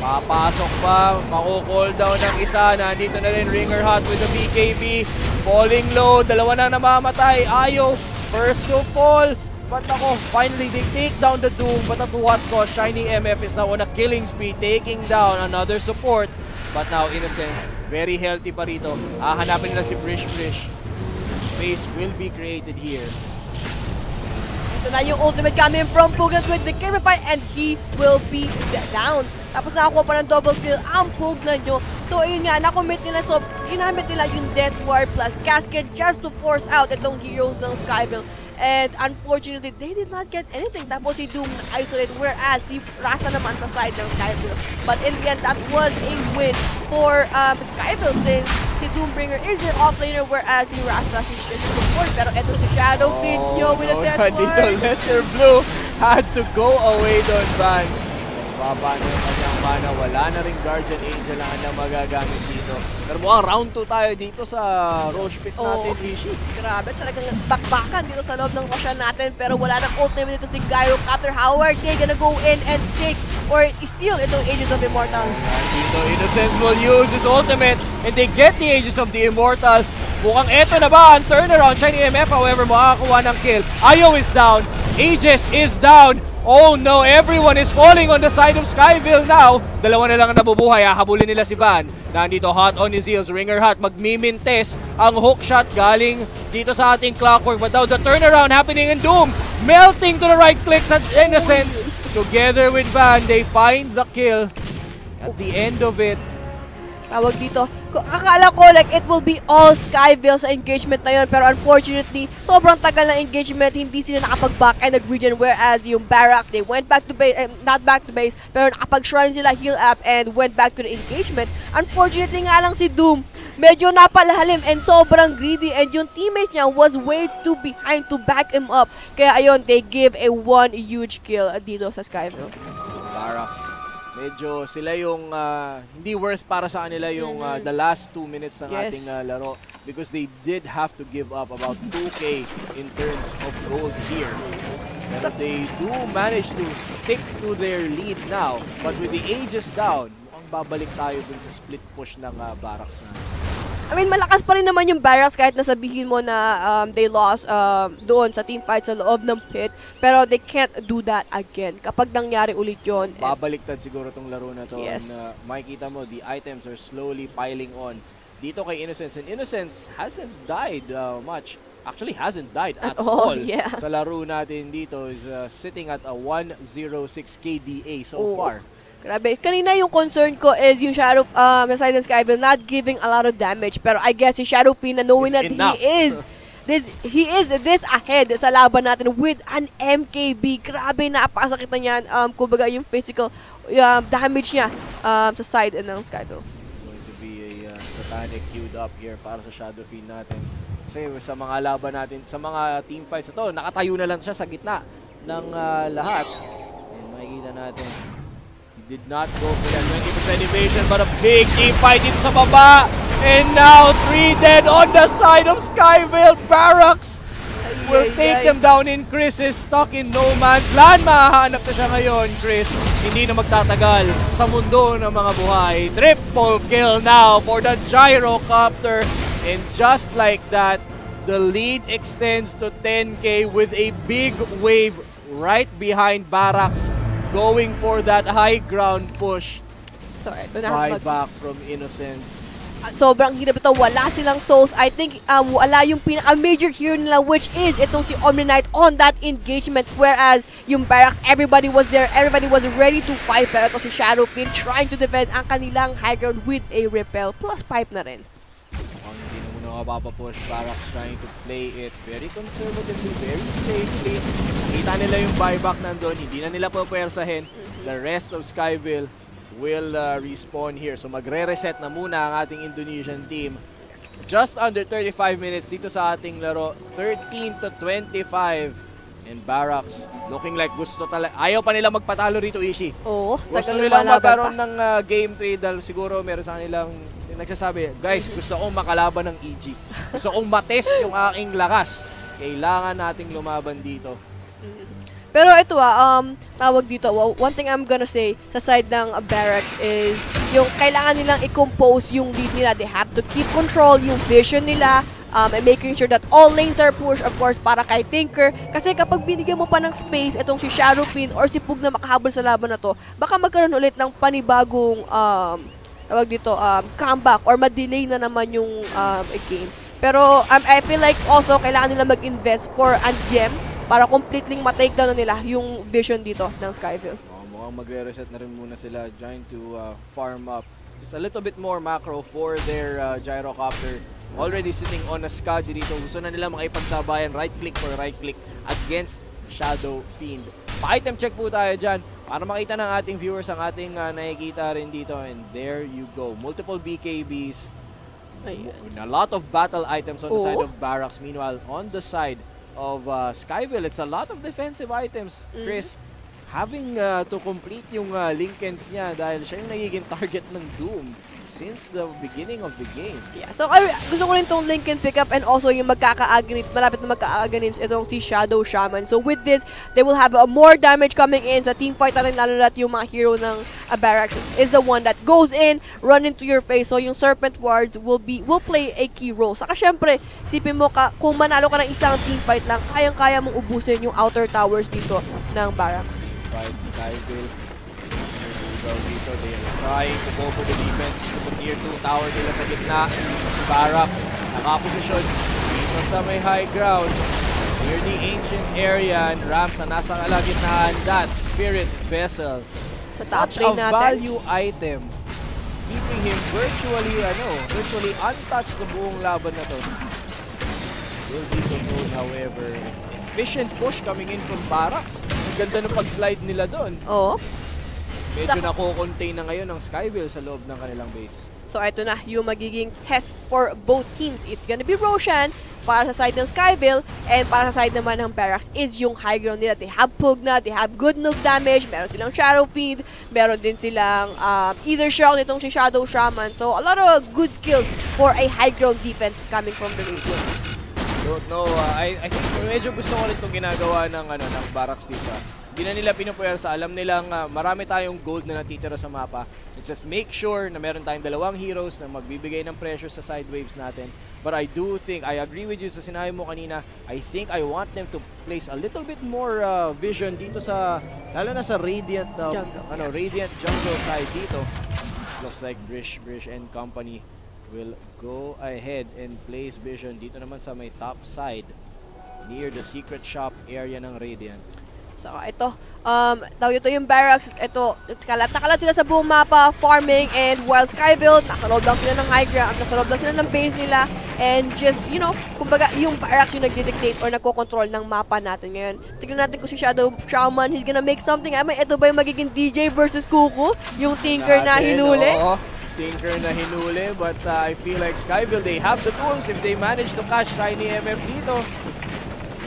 Papasok pa. Maku-call down ng isa. Nandito na rin Ringer Hot with the BKB. Falling low. Dalawa na namamatay. Ayo, first to fall. But ako, finally they take down the Doom, but at what cost? Shiny MF is now on a killing spree, taking down another support. But now Innocence, very healthy pa rito. Hanapin nila si Brish. Space will be created here. Ito na yung ultimate coming from Pugat with the Kimify, and he will be down. Tapos nakakuha pa ng double kill ang Pug na nyo. So ayun nga, nakomit nila. So ginamit nila yung Death Ward plus Casket just to force out itong heroes ng Skyville. And unfortunately, they did not get anything. Tapos si Doom isolate, whereas si Rasta naman sa side ng Skyville. But in the end, that was a win for Skyville since si Doombringer is your offlaner, whereas si Rasta is just support. Pero eto si Shadow Pinyo with a Death Ward. Dito, Lesser Blue had to go away doon, Van. Baba na yung kanyang mana. Wala na rin Guardian Angel ang kanyang magagamit dito. Pero mukhang round 2 tayo dito sa Roche Pit natin, Rishi. Grabe, talagang bakbakan dito sa loob ng Roshan natin. Pero wala nang ultimate dito si Gyro Cutter. How are they gonna go in and take or steal itong Aegis of Immortal? Dito, Innocence will use his ultimate and they get the Aegis of the Immortal. Mukhang eto na ba ang turnaround? Shiny MF, however, makakakuha ng kill. Ayo is down. Aegis is down. Oh no, everyone is falling on the side of Skyville now. Dalawa na lang ang nabubuhay. Habulin nila si Van. Nandito hot on his heels. Ringer Hot magmimintes ang hook shot galing dito sa ating Clockwork. But now the turnaround happening in Doom. Melting to the right clicks at Innocence. Together with Van, they find the kill. At the end of it, tawag dito, akala ko like it will be all Skyville sa engagement na yun, pero unfortunately, sobrang tagal ng engagement, hindi sila nakapag-back and nag-regen, whereas yung Barracx, they went back to base, not back to base, pero nakapag-shrine sila, heal up, and went back to the engagement. Unfortunately nga lang si Doom, medyo napalalim and sobrang greedy, and yung teammate niya was way too behind to back him up. Kaya ayun, they give a one huge kill dito sa Skyville. Barracx, medyo sila yung hindi worth para sa kanila yung the last 2 minutes ng ating laro because they did have to give up about 2K in terms of gold here. Pero they do manage to stick to their lead now, but with the Aegis down, mukhang babalik tayo dun sa split push ng Barracx na. I mean, malakas pa rin naman yung Barracx kahit nasabihin mo na they lost doon sa team fight sa loob ng pit. Pero they can't do that again. Kapag nangyari ulit yun. Babaliktad siguro tong laro na to. Yes. Makikita mo, the items are slowly piling on. Dito kay Innocence. And Innocence hasn't died much. Actually, hasn't died at all. Yeah. Sa laro natin dito is sitting at a 106 KDA so far. Grabe. Kanina yung concern ko is yung Shadow, aside from Skyville, not giving a lot of damage. Pero I guess si Shadow Pina, knowing that he is this ahead sa laban natin with an MKB. Grabe, napakasakit na yan. Kumbaga yung physical damage niya sa side ng Skyville. It's going to be a satanic queued up here para sa Shadow Fiend natin. Kasi sa mga laban natin, sa mga team fights ito, nakatayo na lang siya sa gitna ng lahat. And makikita natin, did not go for that 20% evasion, but a big team fight dito sa baba. And now 3 dead on the side of Skyville. Barracx will take them down, and Chris is stuck in no man's land. Mahahanap na siya ngayon, Chris. Hindi na magtatagal sa mundo ng mga buhay. Triple kill now for the Gyrocopter. And just like that, the lead extends to 10K with a big wave right behind Barracx, going for that high ground push. So, ito na. Buyback from Innocence. sobrang hirap ito. Wala silang souls. I think wala yung pinaka-major hero nila, which is itong si Omni Knight on that engagement. Whereas yung Barracx, everybody was there. Everybody was ready to fight. Pero ito si Shadowpin trying to defend ang kanilang high ground with a repel. Plus pipe na rin. Hindi na muna mapapapush. Barracx trying to play it very conservatively, very safely. Kita nila yung buyback nandun. Hindi na nila pupwersahin. The rest of Skyville will respawn here. So magre-reset na muna ang ating Indonesian team. Just under 35 minutes dito sa ating laro. 13-25. And Barracx looking like gusto talaga. Ayaw pa nila magpatalo rito, Ishi. Oo, gusto nilang magkaroon ng game 3 dahil siguro meron sa kanilang nagsasabi, guys, gusto kong makalaban ng EG. Gusto kong matest yung aking lakas. Kailangan nating lumaban dito. Pero ito tawag dito, one thing I'm gonna say sa side ng Barracx is yung kailangan nilang i-compose yung lead nila. They have to keep control yung vision nila and making sure that all lanes are pushed, of course, para kay Tinker. Kasi kapag binigyan mo pa ng space itong si Shadowpin or si Pug na makahabol sa laban na to, baka magkaroon ulit ng panibagong tawag dito, comeback or ma-delay na naman yung game. Pero I feel like also kailangan nila mag-invest for a gem para completely ma-take down na nila yung vision dito ng Skyville. Mukhang magre-reset na rin muna sila, trying to farm up just a little bit more macro for their gyrocopter. Already sitting on a Skadi dito. Gusto na nila makipagsabayan, right-click for right-click against Shadow Fiend. Pa-item check po tayo dyan para makita ng ating viewers ang ating nakikita rin dito. And there you go. Multiple BKBs. A lot of battle items on the side of Barracx. Meanwhile, on the side of Skyville, it's a lot of defensive items. Chris, having to complete yung Linkens niya dahil siya yung nagiging target ng Doom since the beginning of the game. Yeah, so gusto ko rin itong Linken pick up and also yung malapit na magka-aganims itong si Shadow Shaman. So with this, they will have more damage coming in sa team fight natin, lalo na yung mga hero ng Barracx is the one that goes in, run into your face. So yung Serpent Wards will play a key role. Saka syempre, isipin mo kung manalo ka ng isang team fight lang, kayang-kaya mong ubusin yung outer towers dito ng Barracx. Right, Skyville. Dito, they are trying to go for the defense sa tier 2 tower nila sa gitna. Barracx, nakaposisyon dito sa may high ground near the ancient area, and Rams na nasa kalagitnaan. That Spirit Vessel, such a value item, keeping him virtually untouched sa buong laban na to. Will be controlled, however. Efficient push coming in from Barracx. Ang ganda ng pag-slide nila doon. Oo. Medyo nako-contain na ngayon ng Skyville sa loob ng kanilang base. So ito na yung magiging test for both teams. It's gonna be Roshan para sa side ng Skyville, and para sa side naman ng Barracx is yung high ground nila. They have Pugna, they have good nuke damage, meron silang Shadow Fiend, meron din silang either Shroud itong si Shadow Shaman. So a lot of good skills for a high ground defense coming from the region. Don't know, I think medyo gusto ko rin itong ginagawa ng Barracx dito. Hindi na nila pinupuwersa. Alam nilang marami tayong gold na natitira sa mapa. It's just make sure na meron tayong dalawang heroes na magbibigay ng pressure sa side waves natin. But I do think, I agree with you sa sinabi mo kanina, I think I want them to place a little bit more vision dito sa, lalo na sa Radiant, Radiant jungle side dito. Looks like Brish and company will go ahead and place vision dito naman sa may top side near the secret shop area ng Radiant. Saka ito, tawag ito yung Barracx, ito, kalat sila sa buong mapa, farming, and while Skyville, nasa loob lang sila ng high ground, nasa loob lang sila ng base nila, and just, kumbaga, yung Barracx yung nagdidictate or nagkocontrol ng mapa natin ngayon. Tignan natin kung si Shadow Shaman, he's gonna make something. Ito ba yung magiging DJ versus Kuku? Yung Tinker na hinuli? Oo, Tinker na hinuli, but I feel like Skyville, they have the tools if they manage to catch Shiny MF dito.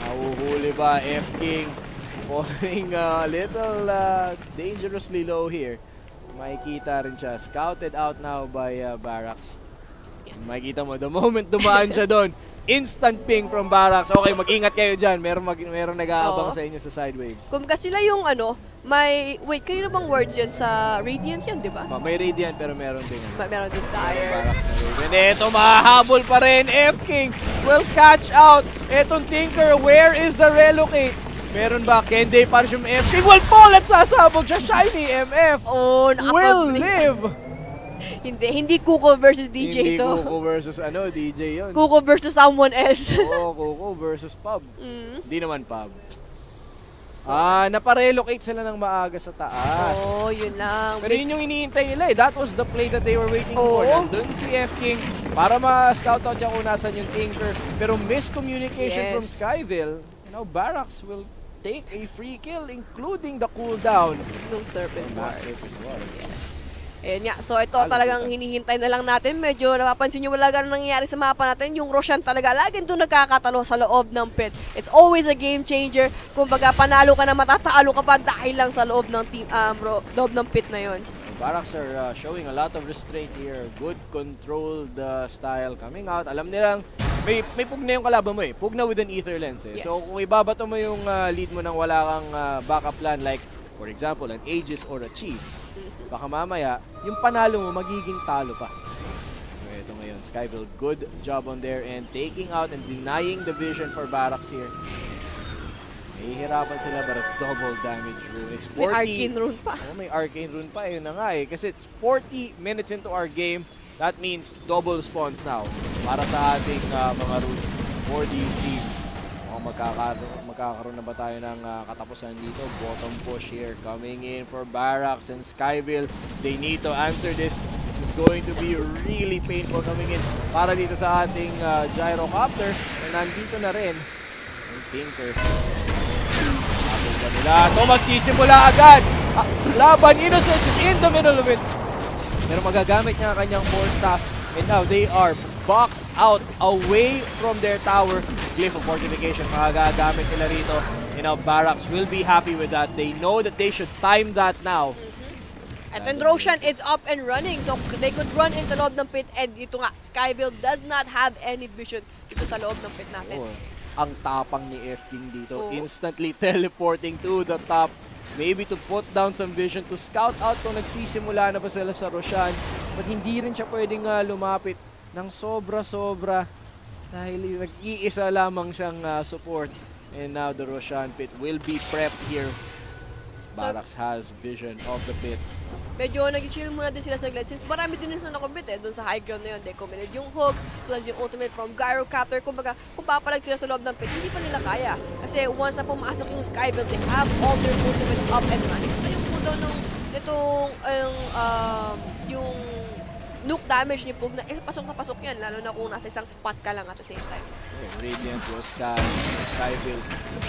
Nahuhuli ba F-King? Falling a little dangerously low here. Makikita rin siya. Scouted out now by Barracx. Makikita mo, the moment dumaan siya doon, instant ping from Barracx. Okay, mag-ingat kayo dyan. Meron nag-aabang sa inyo sa side waves. Kumbaga sila yung wait, kanino bang words yan? Sa Radiant yan, di ba? May Radiant pero meron din. Meron din Dire. And eto, mahahabol pa rin. F-King will catch out. Etong Tinker, where is the relocate? Meron ba? Kende para siyang MF. Will fall at sasabog siya. Shiny MF will live. Hindi Kuko versus DJ Hindi to. Kuko versus DJ yun. Kuko versus someone else. Oo, Kuko versus Pub. Hindi naman Pub. So, naparelocate sila ng maaga sa taas. yun lang. Pero yun yung iniintay nila eh. That was the play that they were waiting for. Nandun si F-King para ma-scout out niya kung nasan yung Tinker. Pero miscommunication from Skyville. Now Barracx will take a free kill including the cooldown. Nung Serpent Wards. Yes. Ayan nga. So ito talagang hinihintay na lang natin. Medyo napapansin nyo wala ganun nangyayari sa mapa natin. Yung Roshan talaga laging doon nagkakatalo sa loob ng pit. It's always a game changer. Kung baga panalo ka na matatalo ka pa dahil lang sa loob ng team loob ng pit na yon. Barracx are showing a lot of restraint here. Good controlled style coming out. Alam nilang may pug na yung kalaban mo eh. Pug na with an ether lens eh. Yes. So kung ibabato mo yung lead mo nang wala kang backup plan like for example an Aegis or a Cheese, baka mamaya yung panalo mo magiging talo pa. Ito ngayon, Skyville, good job on there and taking out and denying the vision for Barracx here. Mahihirapan sila but a double damage rune. It's 40, may arcane rune pa. May arcane rune pa. Yun na nga eh. Kasi it's 40 minutes into our game. That means double spawns now para sa ating mga runes for these teams. Magkakaroon na ba tayo ng katapusan dito? Bottom push here coming in for Barracx and Skyville. They need to answer this. This is going to be really painful coming in para dito sa ating gyrocopter. Na nandito na rin ang Tinker. Ito magsisimula agad. Laban, Innocence is in the middle of it. Pero magagamit niya ang kanyang core staff. And now they are boxed out away from their tower. Glyph of Fortification magagamit nila rito. And now Barracx will be happy with that. They know that they should time that now. At then Roshan is up and running. So they could run into loob ng pit. And ito nga, Skyville does not have any vision dito sa loob ng pit natin. Ang tapang ni F-King dito. Instantly teleporting to the top. Maybe to put down some vision to scout out kung nagsisimula na ba sila sa Roshan. But hindi rin siya pwedeng lumapit ng sobra-sobra dahil nag-iisa lamang siyang support. And now the Roshan pit will be prepped here. Barracx has vision of the pit. Medyo nag-chill muna din sila sa glide since marami din sila nakommit doon sa high ground na yun. They committed yung hook plus yung ultimate from Gyrocopter. Kumbaga, kung papalag sila sa loob ng pit, hindi pa nila kaya. Kasi once na pumasok yung Skyville, they have all their ultimates up and running. So yung cooldown ng itong yung nuke damage ni Pug na pasok na pasok yan, lalo na kung nasa isang spot ka lang at the same time. Radiant was Skyville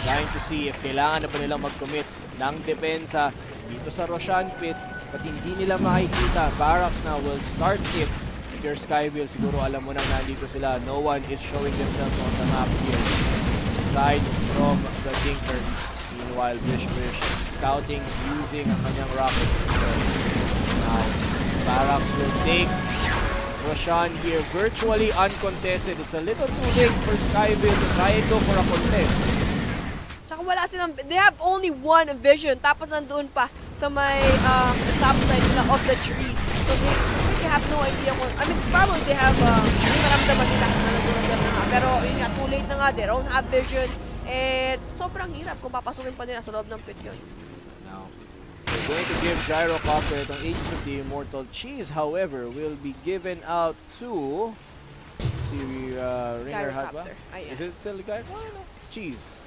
trying to see if kailangan na ba nilang mag-commit ng depensa dito sa Roshan pit. But hindi nila makikita. Barracx now will start it. If you're Skyville, siguro alam mo nang nandito sila. No one is showing themselves on the map here. Aside from the Tinker. Meanwhile, Wish scouting using ang kanyang rocket. Now, Barracx will take Roshan here virtually uncontested. It's a little too late for Skyville to try and go for a contest. Tsaka wala silang, they have only one vision, tapos nandoon pa sa may top side nila of the trees. So they have no idea kung, I mean, probably they have, naramdaman nila na nandoon na nga. Pero yun nga, too late na nga, they don't have vision. And sobrang hirap kung papasukin pa nila sa loob ng pit yun. Now, we're going to give Gyrocopter itong Aegis of the Immortal. Cheese, however, will be given out to si Ringer Hatba. Is it still Gyrocopter? Cheese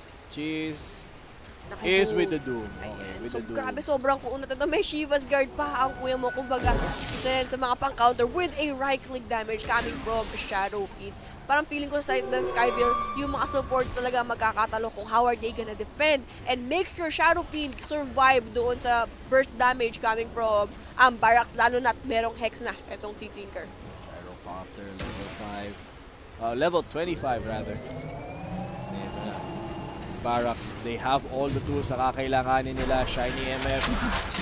is with the Doom. Okay, with the Doom. Grabe, sobrang kuunat ito. May Shiva's Guard pa ang kuya mo. Kumbaga, isa yan sa mga pang-counter with a right-click damage coming from Shadow Kid. Parang feeling ko sa side ng Skyville, yung mga support talaga magkakatalo kung how are they gonna defend and make sure Shadow Kid survive doon sa burst damage coming from Barracx, lalo na't merong Hex na itong si Tinker. Gyrocopter, level 25 rather. Barracx, they have all the tools na kakailanganin nila. Shiny MF,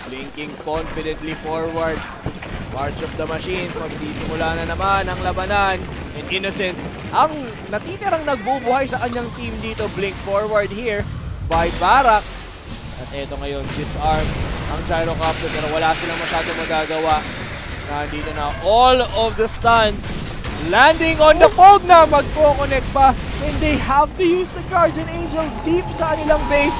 blinking confidently forward. March of the Machines, magsisimula na naman ang labanan. And Innocence, ang natitirang nagbubuhay sa kanyang team dito. Blink forward here by Barracx. At eto ngayon, disarm ang Gyrocopter pero wala silang masyadong magagawa. Nandito na all of the stuns. Landing on the Pog na magko-connect pa. And they have to use the Guardian Angel deep sa kanilang base.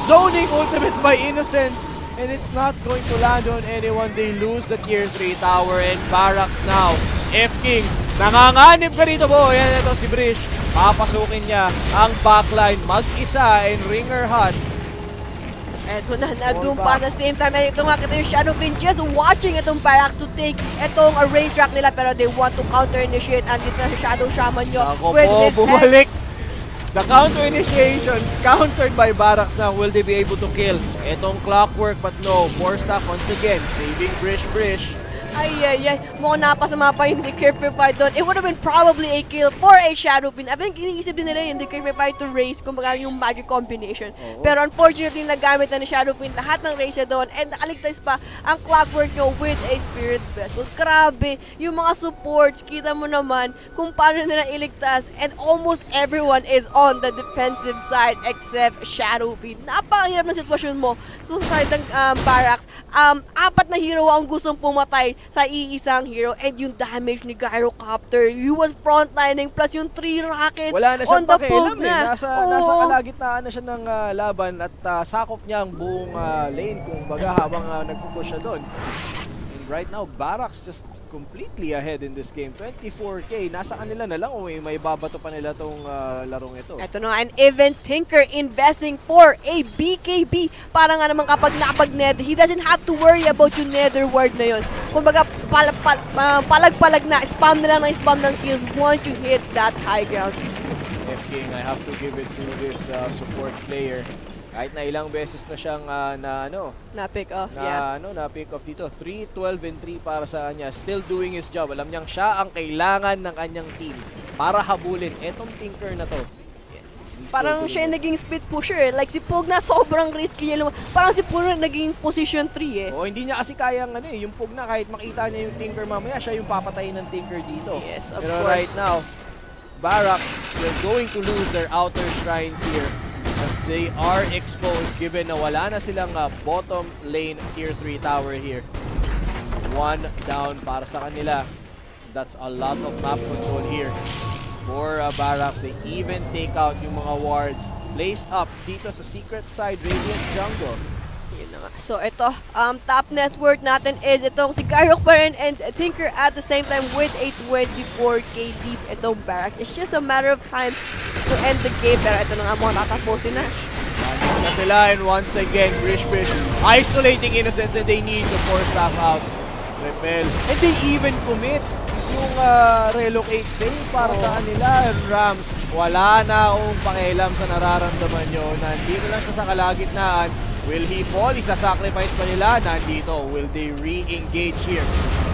Zoning ultimate by Innocence. and it's not going to land on anyone. They lose the tier 3 tower, and Barracx now. F-King, nanganganib ka rito po. Yan, ito si Brish. Papasukin niya ang backline. Mag-isa and Ringer Hut. Eto na, doon pa at the same time. Ito nga kita yung Shadow Queen just watching itong Barracx to take itong range track nila, pero they want to counter-initiate. And dito na si Shadow Shaman nyo with his bumalik. The counter-initiation countered by Barracx now. Will they be able to kill itong Clockwork? But no, Force Staff once again saving Brish. Ay, mukhang napasama pa yung Decryptify doon. It would have been probably a kill for a Shadow Queen. I think iniisip din nila yung Decryptify to raise, kumbaga yung magic combination. Pero unfortunately, nagamit na ni Shadow Queen lahat ng raise doon, and nakaligtas pa ang Clockwork nyo with a Spirit Vessel. Grabe, yung mga supports, kita mo naman kung paano nila iligtas, and almost everyone is on the defensive side except Shadow Queen. Napakahirap na sitwasyon mo kung sa side ng Barracx. Apat na hero ang gustong pumatay sa iisang hero, and yung damage ni Gyrocopter, he was frontlining plus yung 3 rockets wala na on the pakialam poke na. Nasa kalagitnaan na siya ng laban, at sakop niya ang buong lane kung baga habang nagpupush siya doon. And right now, Barracx just completely ahead in this game. 24k, nasa kanila na lang kung may babato pa nila tong larong ito. Ito na, and even Tinker investing for a BKB. Para nga naman kapag napag-nether, he doesn't have to worry about yung nether ward na yun. Kumbaga, palag-palag na, spam na lang ng spam ng kills once you hit that high ground. F-King, I have to give it to this support player. Kahit na ilang beses na siyang na-pick off, na-pick off dito. 3, 12, and 3 para sa kanya. Still doing his job. Alam niyang siya ang kailangan ng kanyang team para habulin etong Tinker na to. Parang siya yung naging speed pusher. Like si Pog na sobrang risky niya. Parang si Pog naging position 3 Oo, hindi niya kasi kayang yung Pog na kahit makita niya yung Tinker mamaya, siya yung papatayin ng Tinker dito. Yes, of Pero course. right now, Barracx, they're going to lose their outer shrines here as they are exposed given na wala na silang bottom lane tier 3 tower here. 1 down para sa kanila. That's a lot of map control here for Barracx. They even take out yung mga wards placed up dito sa secret side Radiant Jungle. Yun na nga. So ito, top network natin is itong si Gyrocopter and Tinker at the same time with a 24k lead itong Barracx. It's just a matter of time to end the game, pero ito na nga mo, tatapusin na. Nandito na sila, and once again, Brish isolating Innocence, and they need to force staff out. Repel. And they even commit yung relocate save para sa kanila. Rams, wala na akong pakialam sa nararamdaman nyo. Nandito lang siya sa kalagitnaan. Will he fall? Isa-sacrifice pa nila? Nandito. Will they re-engage here?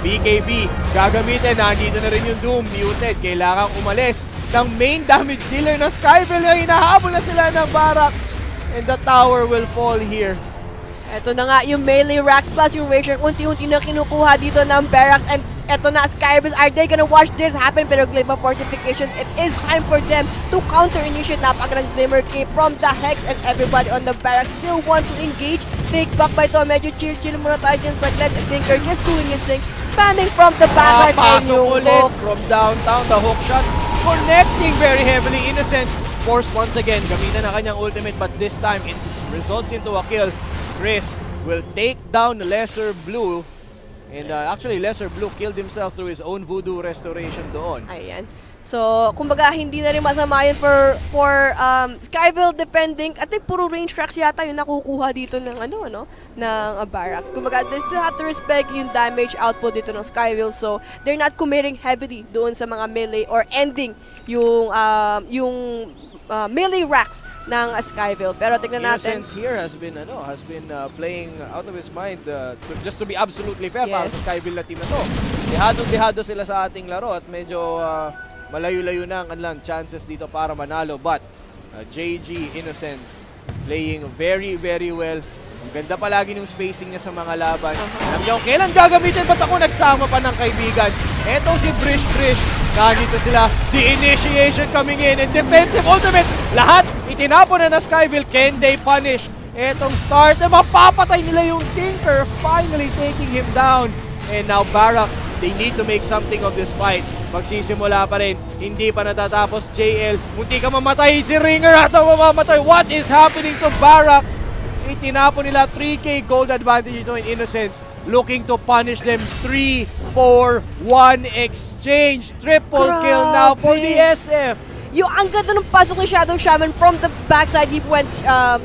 BKB, gagamitin. Nandito na rin yung Doom. Muted. Kailangan umalis ng main damage dealer na Skyville. Hinahabol na sila ng Barracx. And the tower will fall here. Ito na nga yung melee racks plus yung Razor. Unti-unti na kinukuha dito ng Barracx. And eto na, Skyville, are they gonna watch this happen? Pero Glimmer Fortification, it is time for them to counter-initiate. Napakagandang Glimmer Cape from the Hex, and everybody on the Barracx still want to engage. Take back by ito, medyo chill muna tayo dyan sa Glenn. And Tinker just doing his thing, spamming from the backside. Pasok ulit from downtown, the hook shot, connecting very heavily. Innocence forced once again, gamitan na kanyang ultimate, but this time it results into a kill. Chris will take down Lesser Blue. And actually, Lesser Blue killed himself through his own voodoo restoration doon. Ayan. So, kumbaga, hindi na rin masama yun for Skyville defending. At puro range tracks yata yung nakukuha dito ng, ng Barracx. Kumbaga, they still have to respect yung damage output dito ng Skyville. So, they're not committing heavily doon sa mga melee or ending yung melee racks ng Skyville. Pero tignan natin. Innocence here has been playing out of his mind just to be absolutely fair para sa Skyville na team na to. Dehado sila sa ating laro at medyo malayo-layo na ang kanilang chances dito para manalo, but JG Innocence playing very, very well. Ang ganda palagi ng spacing niya sa mga laban. Alam niyo, kailan gagamitin? Ba't ako nagsama pa ng kaibigan? Eto si Brish. Nandito sila. The initiation coming in and defensive ultimates. Lahat itinapon na Skyville. Can they punish? Etong start na mapapatay nila yung Tinker. Finally taking him down. And now Barracx, they need to make something of this fight. Magsisimula pa rin. Hindi pa natatapos. JL, munti ka mamatay. Si Ringer ata mamamatay. What is happening to Barracx? Itinapon nila 3K gold advantage ito in Innocence. Looking to punish them 3-4-1 exchange. Triple kill now for the SF. Yung ang ganda ng pasok ni Shadow Shaman from the backside. He went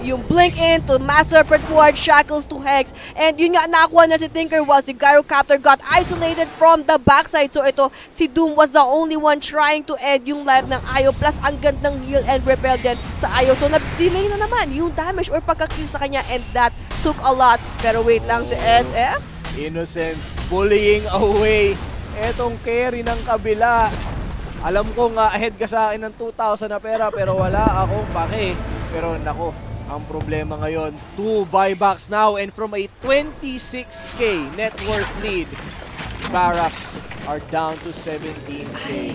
yung blink in to Master Ward, Shackles to Hex. And yun nga, nakuha na si Tinker while si Gyrocopter got isolated from the backside. So ito, si Doom was the only one trying to end yung life ng Ayo. Plus, ang gandang heal and repel din sa Ayo. So na-delay na naman yung damage or pagka-kill sa kanya. And that took a lot. Pero wait lang si SF. Innocent bullying away etong carry ng kabila. Alam ko nga ahead ka sa akin ng 2,000 na pera pero wala akong pake. Pero nako, ang problema ngayon, 2 buybacks now and from a 26k net worth lead, Barracx are down to 17k.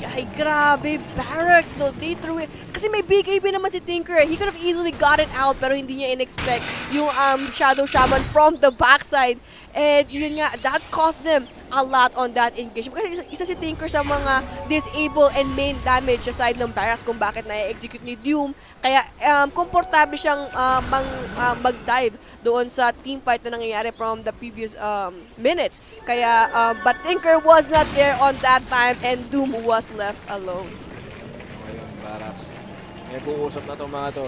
Ay, grabe, Barracx, no, they threw it. Kasi may BKB naman si Tinker. He could have easily gotten out pero hindi niya in-expect yung Shadow Shaman from the backside. And yun nga, that cost them a lot on that engagement. Kasi isa si Tinker sa mga disable and main damage sa side ng Barracx kung bakit na-execute ni Doom. Kaya komportable siyang mag-dive doon sa team fight na nangyayari from the previous minutes. Kaya, but Tinker was not there on that time and Doom was left alone. Ayun, Barracx. May buusap na itong mga to.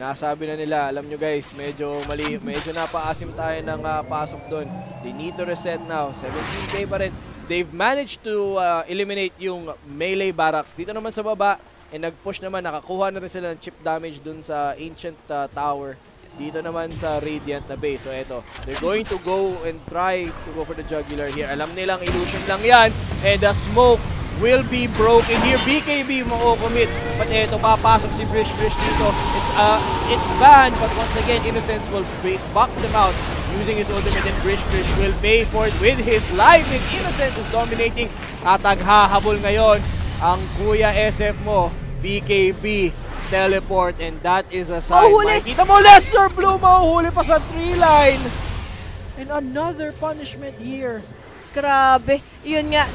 Nasabi na nila, alam nyo guys, medyo mali, medyo napaasim tayo ng pasok doon. They need to reset now. 17k pa rin. They've managed to eliminate yung melee Barracx. Dito naman sa baba, nag-push naman, nakakuha na rin sila ng chip damage doon sa Ancient Tower. Dito naman sa Radiant na base. So eto, they're going to go and try to go for the jugular here. Alam nilang illusion lang yan. And the smoke will be broken here. BKB mo-commit. But eto, papasok si Brish dito. It's banned, but once again, Innocence will box them out using his ultimate, and Brish will pay for it with his life. And Innocence is dominating. Tataghahabol ngayon ang Kuya SF mo, BKB. Teleport, and that is a sign. Makikita mo, Lester Blue mahuhuli pa sa 3 line. And another punishment here. Grabe. Yun nga,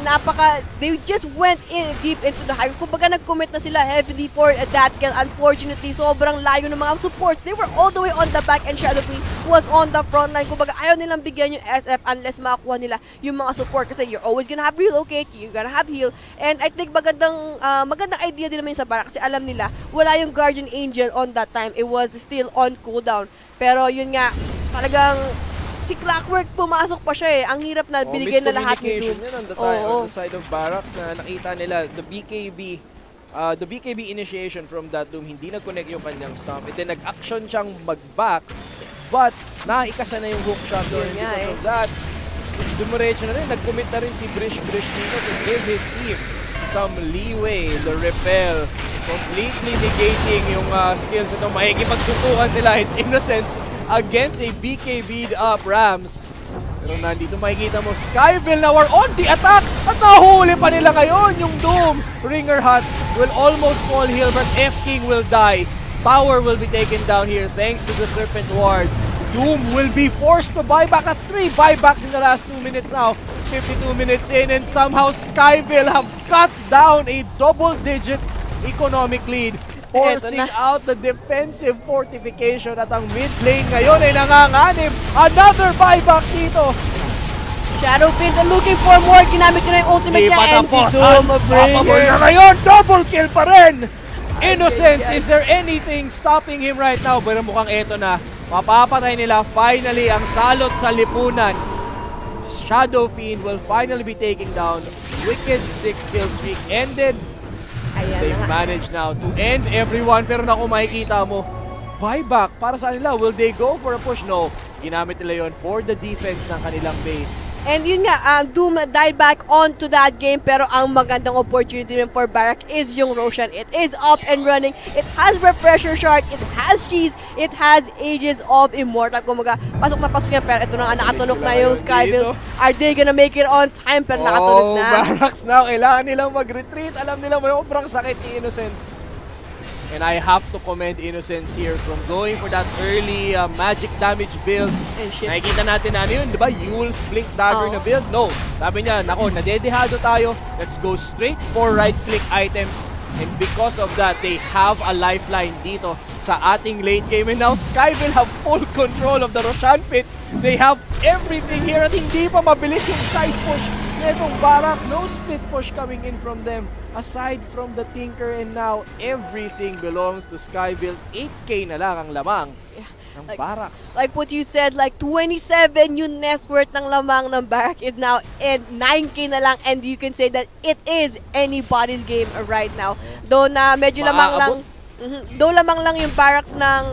they just went in deep into the high. Kumbaga nag-commit na sila heavily for that kill. Unfortunately, sobrang layo ng mga supports. They were all the way on the back and Shadow Queen was on the front line. Kumbaga ayaw nilang bigyan yung SF unless makakuha nila yung mga support. Kasi you're always gonna have relocate, you're gonna have heal. And I think magandang idea din naman yung sa Barracx kasi alam nila, wala yung Guardian Angel on that time. It was still on cooldown. Pero yun nga, talagang si Clockwork pumasok pa siya eh. Ang hirap na binigyan na lahat ni Doom. On the side of Barracx na nakita nila the BKB initiation from that Doom, hindi nag-connect yung kanyang stomp. And then nag-action siyang mag-back, but naikasa na yung hook shot doon. Because of that, dumiretso na rin. Nag-commit na rin si Brish dito to give his team some leeway. The repel, completely negating yung skills ito. Makikipagsuntukan sila. It's Innocence against a BKB'd up Rams. Pero nandito makikita mo, Skyville now are on the attack! At nahuli pa nila ngayon yung Doom. Ringer Hut will almost fall heal, but F-King will die. Power will be taken down here thanks to the Serpent Wards. Doom will be forced to buy back. At 3 buybacks in the last 2 minutes now. 52 minutes in, and somehow Skyville have cut down a double-digit economic lead, forcing out the defensive fortification. At ang mid lane ngayon ay nanganganib. Another buyback dito. Shadow Queen looking for more. Ginamit niya na yung ultimate niya. And si Doom na ngayon. Double kill pa rin. Innocence, is there anything stopping him right now? Pero mukhang eto na. Mapapatay nila finally ang salot sa lipunan. Shadow Fiend will finally be taking down. Wicked 6 kill streak ended. They managed now to end everyone. Pero naku, makikita mo, buyback para sa kanila. Will they go for a push? No. Ginamit nila yun for the defense ng kanilang base. And yun nga, Doom died back onto that game. Pero ang magandang opportunity rin for Barracx is yung Roshan. It is up and running. It has Refresher Shard. It has Cheese. It has Ages of Immortal. Kumaga, pasok na pasok yan. Pero ito na nga, nakatunog na yung Skyville. Are they gonna make it on time? Pero nakatunog na. Barracx now, kailangan nilang mag-retreat. Alam nila may sobrang sakit ni Innocence. And I have to commend Innocence here from going for that early magic damage build. Nakikita natin na ano yun, di ba? Yule's Blink Dagger na build. No, sabi niya, nako, nadedehado tayo. Let's go straight for right-click items. And because of that, they have a lifeline dito sa ating late game. And now Skyville have full control of the Roshan pit. They have everything here at hindi pa mabilis yung side push nitong Barracx. No split push coming in from them aside from the Tinker, and now everything belongs to Skyville. 8K na lang ang lamang ng Barracx. Like what you said, like 27 yung net worth ng lamang ng Barracx is now, and 9K na lang, and you can say that it is anybody's game right now. Though na medyo lamang lang, though lamang lang yung Barracx ng,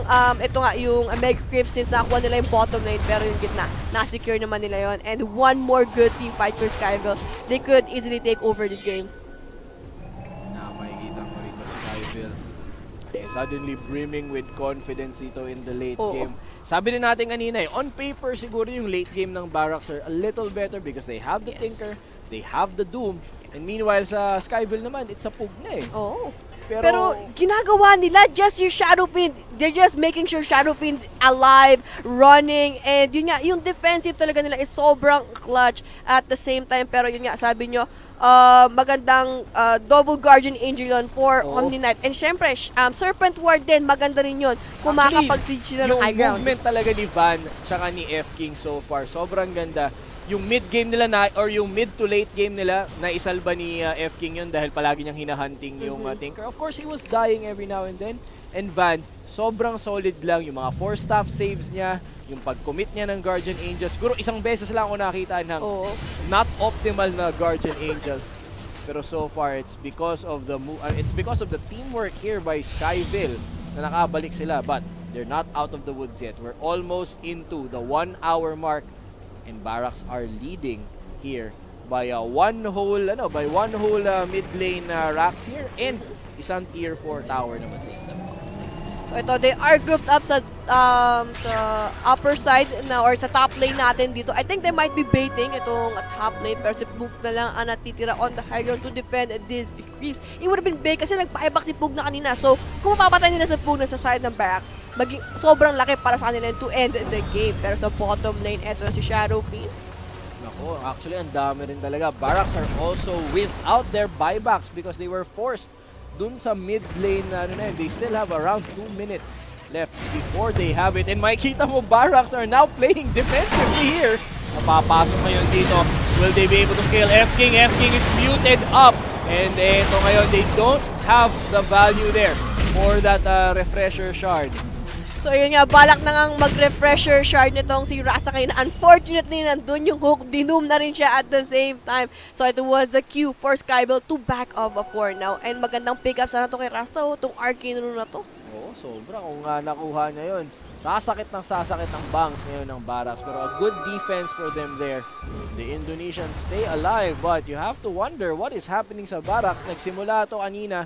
ito nga, yung Mega Creep, since nakuha nila yung bottom lane, pero yung gitna, na-secure naman nila yon. And one more good team fight for Skyville, they could easily take over this game. Makikita mo rito Skyville suddenly brimming with confidence ito in the late game. Sabi din natin kanina on paper siguro yung late game ng Barracx are a little better because they have the Tinker, they have the Doom, and meanwhile sa Skyville naman, it's a pug na eh. Pero ginagawa nila just yung Shadow Pin. They're just making sure Shadow Pin's alive, running, and yun nga, yung defensive talaga nila is sobrang clutch at the same time. Pero yun nga, sabi nyo, magandang double Guardian Angel yun for Omni Knight. And syempre, Serpent Ward din, maganda rin yun kung makakapag-siege sila ng high ground. Yung movement talaga ni Van tsaka ni F-King so far, sobrang ganda. Yung mid game nila na, or yung mid to late game nila, na isalba ni F-King yun dahil palagi niyang hinahunting yung Tinker. Of course, he was dying every now and then. And Van, sobrang solid lang. Yung mga 4 staff saves niya, yung pag-commit niya ng Guardian Angel. Siguro isang beses lang ako nakita ng not optimal na Guardian Angel. Pero so far, it's because of the teamwork here by Skyville na nakabalik sila. But they're not out of the woods yet. We're almost into the 1 hour mark. And Barracx are leading here by one whole mid lane racks here and isang tier 4 tower naman sila. So ito, they are grouped up sa upper side na, or sa top lane natin dito. I think they might be baiting itong top lane, pero si Pug na lang ang natitira on the high ground to defend these creeps. It would have been bait kasi nagpa-evac si Pug na kanina. So kung mapapatay nila sa Pug na sa side ng Barracx, maging sobrang laki para sa kanila to end the game. Pero sa bottom lane, eto na si Shadow Pin. Nako, actually ang dami rin talaga. Barracx are also without their buybacks because they were forced dun sa mid lane na they still have around 2 minutes left before they have it. And makikita mo, Barracx are now playing defensively here. Napapasok ngayon dito. Will they be able to kill F-King? F-King is muted up. And eto ngayon, they don't have the value there for that refresher shard. So yun nga, balak na ngang mag-refresher shard nitong si Rasa kayo na unfortunately nandun yung hook, dinum na rin siya at the same time. So it was the cue for Skyville to back off a 4 now. And magandang pick-up sana to kay Rasta, itong arcane rune na to. Oo, sobra. Kung nakuha niya yun, sasakit ng bangs ngayon ng Barracx. Pero a good defense for them there. The Indonesians stay alive, but you have to wonder what is happening sa Barracx. Nagsimula to kanina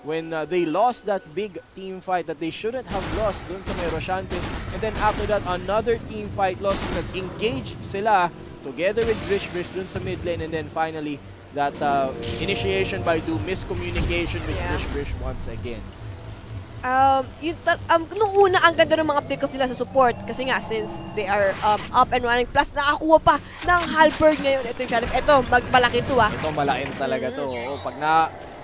when they lost that big team fight that they shouldn't have lost dun sa may Roshante. And then after that, another team fight loss. Nag-engage sila together with Brish dun sa mid lane. And then finally, that initiation by Doom, miscommunication with Brish once again. Nung una, ang ganda ng mga pick-up nila sa support. Kasi nga, since they are up and running, plus nakakuha pa ng halberd ngayon. Ito yung challenge. Ito, malaki ito Ito, malain talaga to.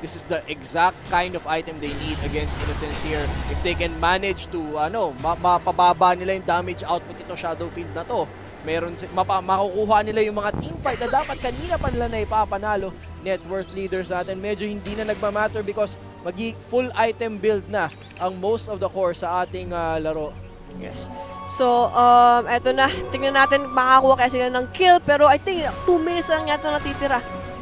This is the exact kind of item they need against Innocence here. If they can manage to, mapababa nila yung damage output ito, Shadowfield na to. Makukuha nila yung mga team fight na dapat kanina pa nila na ipapanalo. Net worth leaders natin, medyo hindi na nagmamatter because full item build na ang most of the core sa ating laro. Yes. So, eto na. Tingnan natin, makakuha kaya sila ng kill. Pero I think 2 minutes lang yata natitira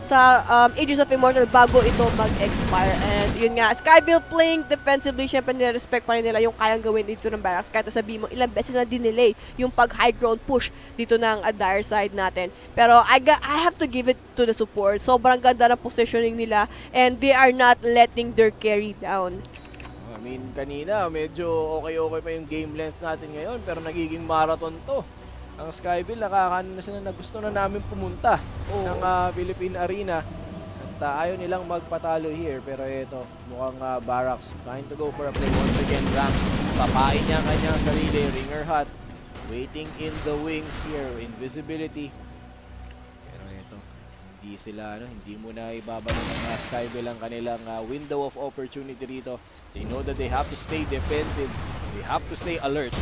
sa Ages of Immortal bago ito mag-expire. And yun nga, Skyville playing defensively, syempre nire-respect pa rin nila yung kayang gawin dito ng Barracx. Kahit sabihin mo, ilang beses na dinelay yung pag-high ground push dito ng dire side natin. Pero I have to give it to the support. Sobrang ganda ng positioning nila and they are not letting their carry down. I mean, kanina medyo okay pa yung game length natin ngayon pero nagiging marathon to. Ang Skyville, nakakaano na sila na gusto na namin pumunta ng Philippine Arena. At ayaw nilang magpatalo here. Pero ito, mukhang Barracx trying to go for a play once again. Rams, papain niya ang kanyang sarili. Ringer Hut, waiting in the wings here. Invisibility. Pero ito, Hindi muna ibabalo ng Skyville ang kanilang window of opportunity rito. They know that they have to stay defensive. They have to stay alert.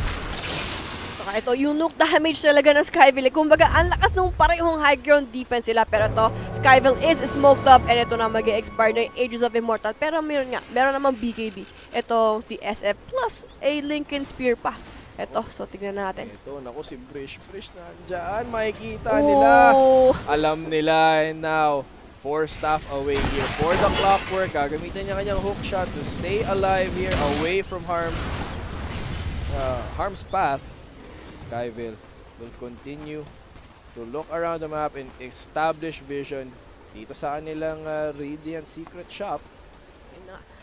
Saka ito, yung nuke damage talaga ng Skyville. Kumbaga, ang lakas ng parehong high ground defense sila. Pero ito, Skyville is smoked up and ito na mag-expire na yung Ages of Immortal. Pero meron namang BKB. Ito si SF plus a Lincoln Spear pa. Ito, so tignan natin. Ito, naku, si Brish nandyan. Makikita nila. Alam nila. And now, 4 staff away here for the clockwork. Gagamitin niya kanyang hook shot to stay alive here, away from harm's path. Skyville will continue to look around the map and establish vision dito sa kanilang Radiant Secret Shop.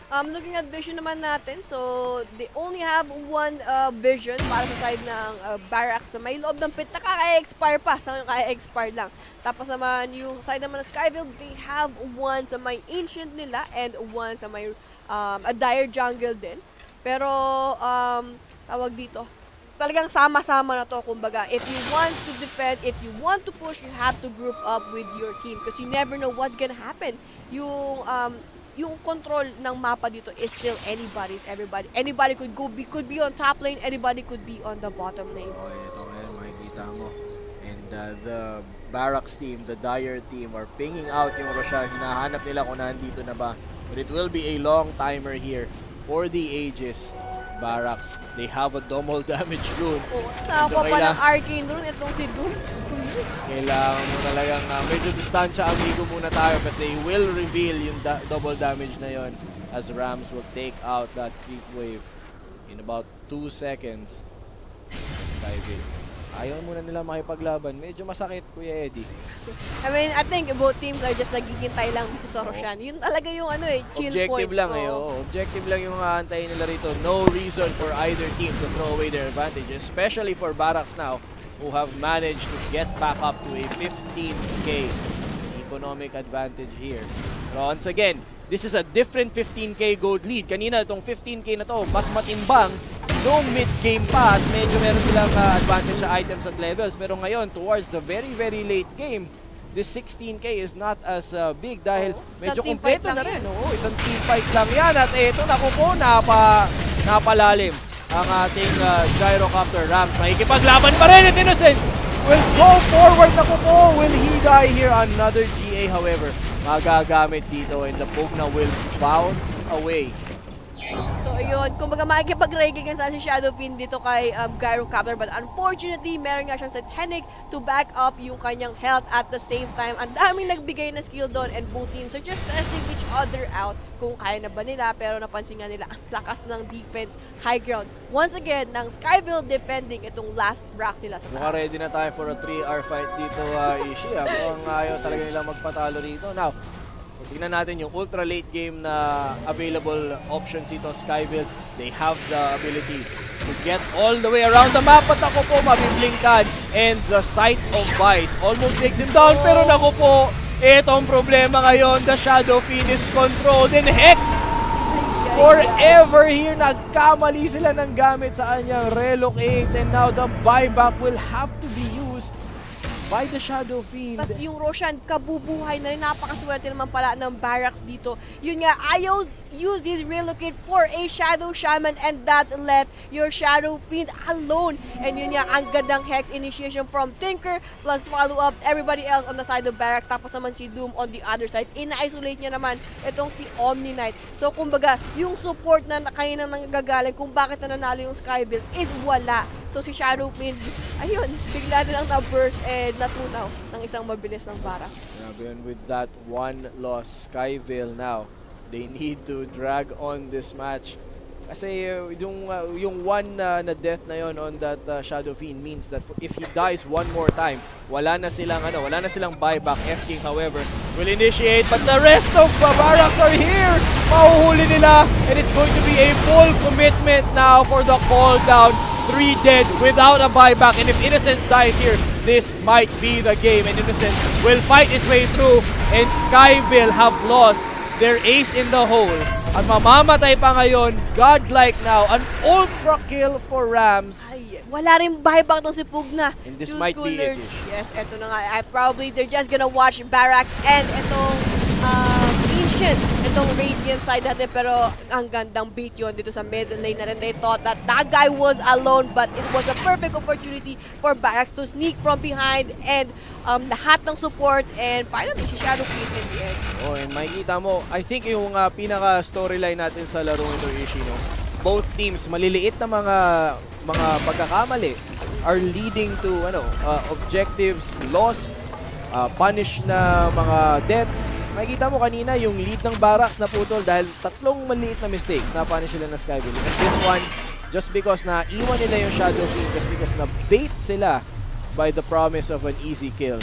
Looking at vision naman natin, so they only have one vision para sa side ng Barracx sa may loob ng pit na kaka-expire pa, sa kaka-expire lang. Tapos naman yung side naman ng Skyville, they have one sa may ancient nila and one sa may a dire jungle din. Pero tawag dito, talagang sama-sama na to. Kumbaga, if you want to defend, if you want to push, you have to group up with your team because you never know what's gonna happen. Yung control ng mapa dito is still anybody's, everybody. Anybody could be on top lane, anybody could be on the bottom lane. Oh, ito ngayon, makikita mo. And the Barracx team, the Dire team are pinging out yung Roshan. Hinahanap nila kung nandito na ba. But it will be a long timer here for the Aegis. Barracx, they have a double damage rune. Nakakuha pa ng arcane rune itong si Doom. Kailangan mo talagang medyo distansya, amigo muna tayo, but they will reveal yung double damage na yon as Rams will take out that creep wave in about 2 seconds. Skyville, ayaw muna nila makipaglaban. Medyo masakit, Kuya Eddie. I mean, I think both teams are just naghihintay lang dito sa Roshan. Yun talaga yung chill objective point. Lang objective lang yung aantayin nila rito. No reason for either team to throw away their advantage, especially for Barracx now, who have managed to get back up to a 15k economic advantage here. But once again, this is a different 15k gold lead. Kanina itong 15k na to, mas matimbang. No mid-game pa at medyo meron silang advantage sa items at levels. Pero ngayon, towards the very late game, this 16k is not as big dahil medyo kumpleto na rin. Isang team fight lang yan. At ito, naku po, napalalim ang ating Gyrocopter Rams. Makikipaglaban pa rin at Innocence will go forward. Naku po, will he die here? Another GA, however, magagamit dito and the Pugna will bounce away. So ayun, kumbaga makikipag-raking sa si Shadowfiend dito kay Gyrocopter, but unfortunately, meron nga siyang Satanic to back up yung kanyang health at the same time. Ang daming nagbigay na skill doon and both teams are just testing each other out kung kaya na ba nila, pero napansin nga nila ang lakas ng defense high ground. Once again, ng Skyville defending itong last Barracx nila sa taas. Mukhang ready na tayo for a 3-hour fight dito, Ishi. Mukhang ayaw talaga nilang magpatalo rito. Now, tingnan natin yung ultra late game na available options dito, Skyville. They have the ability to get all the way around the map. At ako po, mabiblingkan. And the Sight of Vice almost takes him down. Pero naku po, itong problema ngayon. The Shadowfiend is controlled. And Hex, forever here, nagkamali sila ng gamit sa kanyang relocate. And now the buyback will have to be used by the Shadowfiend. Tapos yung Roshan, kabubuhay na rin. Napakaswerte naman pala ng Barracx dito. Yun nga, ayaw use this relocate for a Shadow Shaman and that left your Shadowfiend alone. And yun nga, ang gandang Hex initiation from Tinker plus follow up everybody else on the side of Barracx. Tapos naman si Doom on the other side. In-isolate niya naman itong si Omni Knight. So kumbaga, yung support na kayo na nanggagaling kung bakit na nanalo yung Skyville is wala. So si Shadowfiend, ayun, bigla nilang na-burst and natunaw ng isang mabilis ng Barracx. And with that one loss, Skyville now, they need to drag on this match. Kasi yung one na death na yon on that Shadowfiend means that if he dies one more time, wala na silang buyback. F-King, however, will initiate, but the rest of Barracx are here. Mahuhuli nila, and it's going to be a full commitment now for the call down. 3 dead without a buyback, and if Innocence dies here, this might be the game, and Innocence will fight his way through, and Skyville have lost their ace in the hole. At mamamatay pa ngayon, godlike now, an ultra kill for Rams. Ay, wala rin buyback tong si Pugna. And this might be it. Yes, eto na nga. Probably they're just gonna watch Barracx and itong Ancient, itong Radiant side natin. Pero ang gandang bait yun dito sa middle lane natin. They thought that that guy was alone, but it was a perfect opportunity for Barracx to sneak from behind and lahat ng support and finally si Shadow Pete in the end. Oh, and makikita mo, I think yung pinaka-storyline natin sa larong ito, Ishi, no? Both teams, maliliit na mga pagkakamali are leading to objectives, loss, punish na mga deaths. Makikita mo kanina yung lead ng Barracx na putol dahil tatlong maliit na mistakes na punish sila na Skyville. And this one, just because na iwan nila yung Shadow Fiend, just because na bait sila by the promise of an easy kill.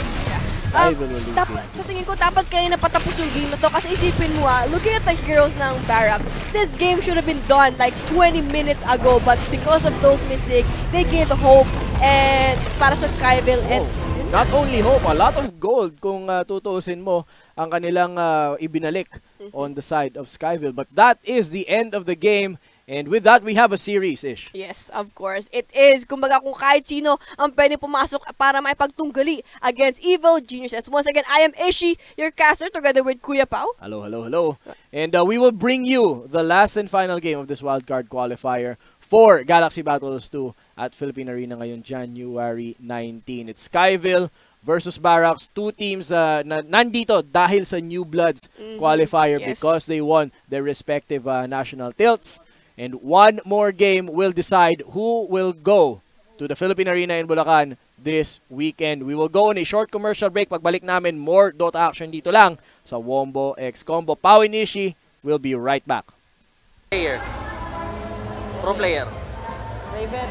Skyville will lead. Sa tingin ko, dapat kayo napatapos yung game na to kasi isipin mo looking at the heroes ng Barracx, this game should have been done like 20 minutes ago, but because of those mistakes, they gave hope and para sa Skyville. And not only hope, a lot of gold kung tutuusin mo ang kanilang ibinalik on the side of Skyville. But that is the end of the game. And with that, we have a series, Ish. Yes, of course. It is. Kumbaga kung kahit sino ang pwede pumasok para maipagtunggali against Evil Geniuses. Once again, I am Ishi, your caster, together with Kuya Pao. Hello, hello, hello. And we will bring you the last and final game of this wildcard qualifier for Galaxy Battles 2 at Philippine Arena ngayon, January 19. It's Skyville versus Barracx, two teams na nandito dahil sa New Bloods qualifier because they won their respective national tilts. And one more game will decide who will go to the Philippine Arena in Bulacan this weekend. We will go on a short commercial break. Pagbalik namin, more Dota action dito lang sa Wombo X Combo. Pao and Ishi will be right back. Player. Pro player. Raven.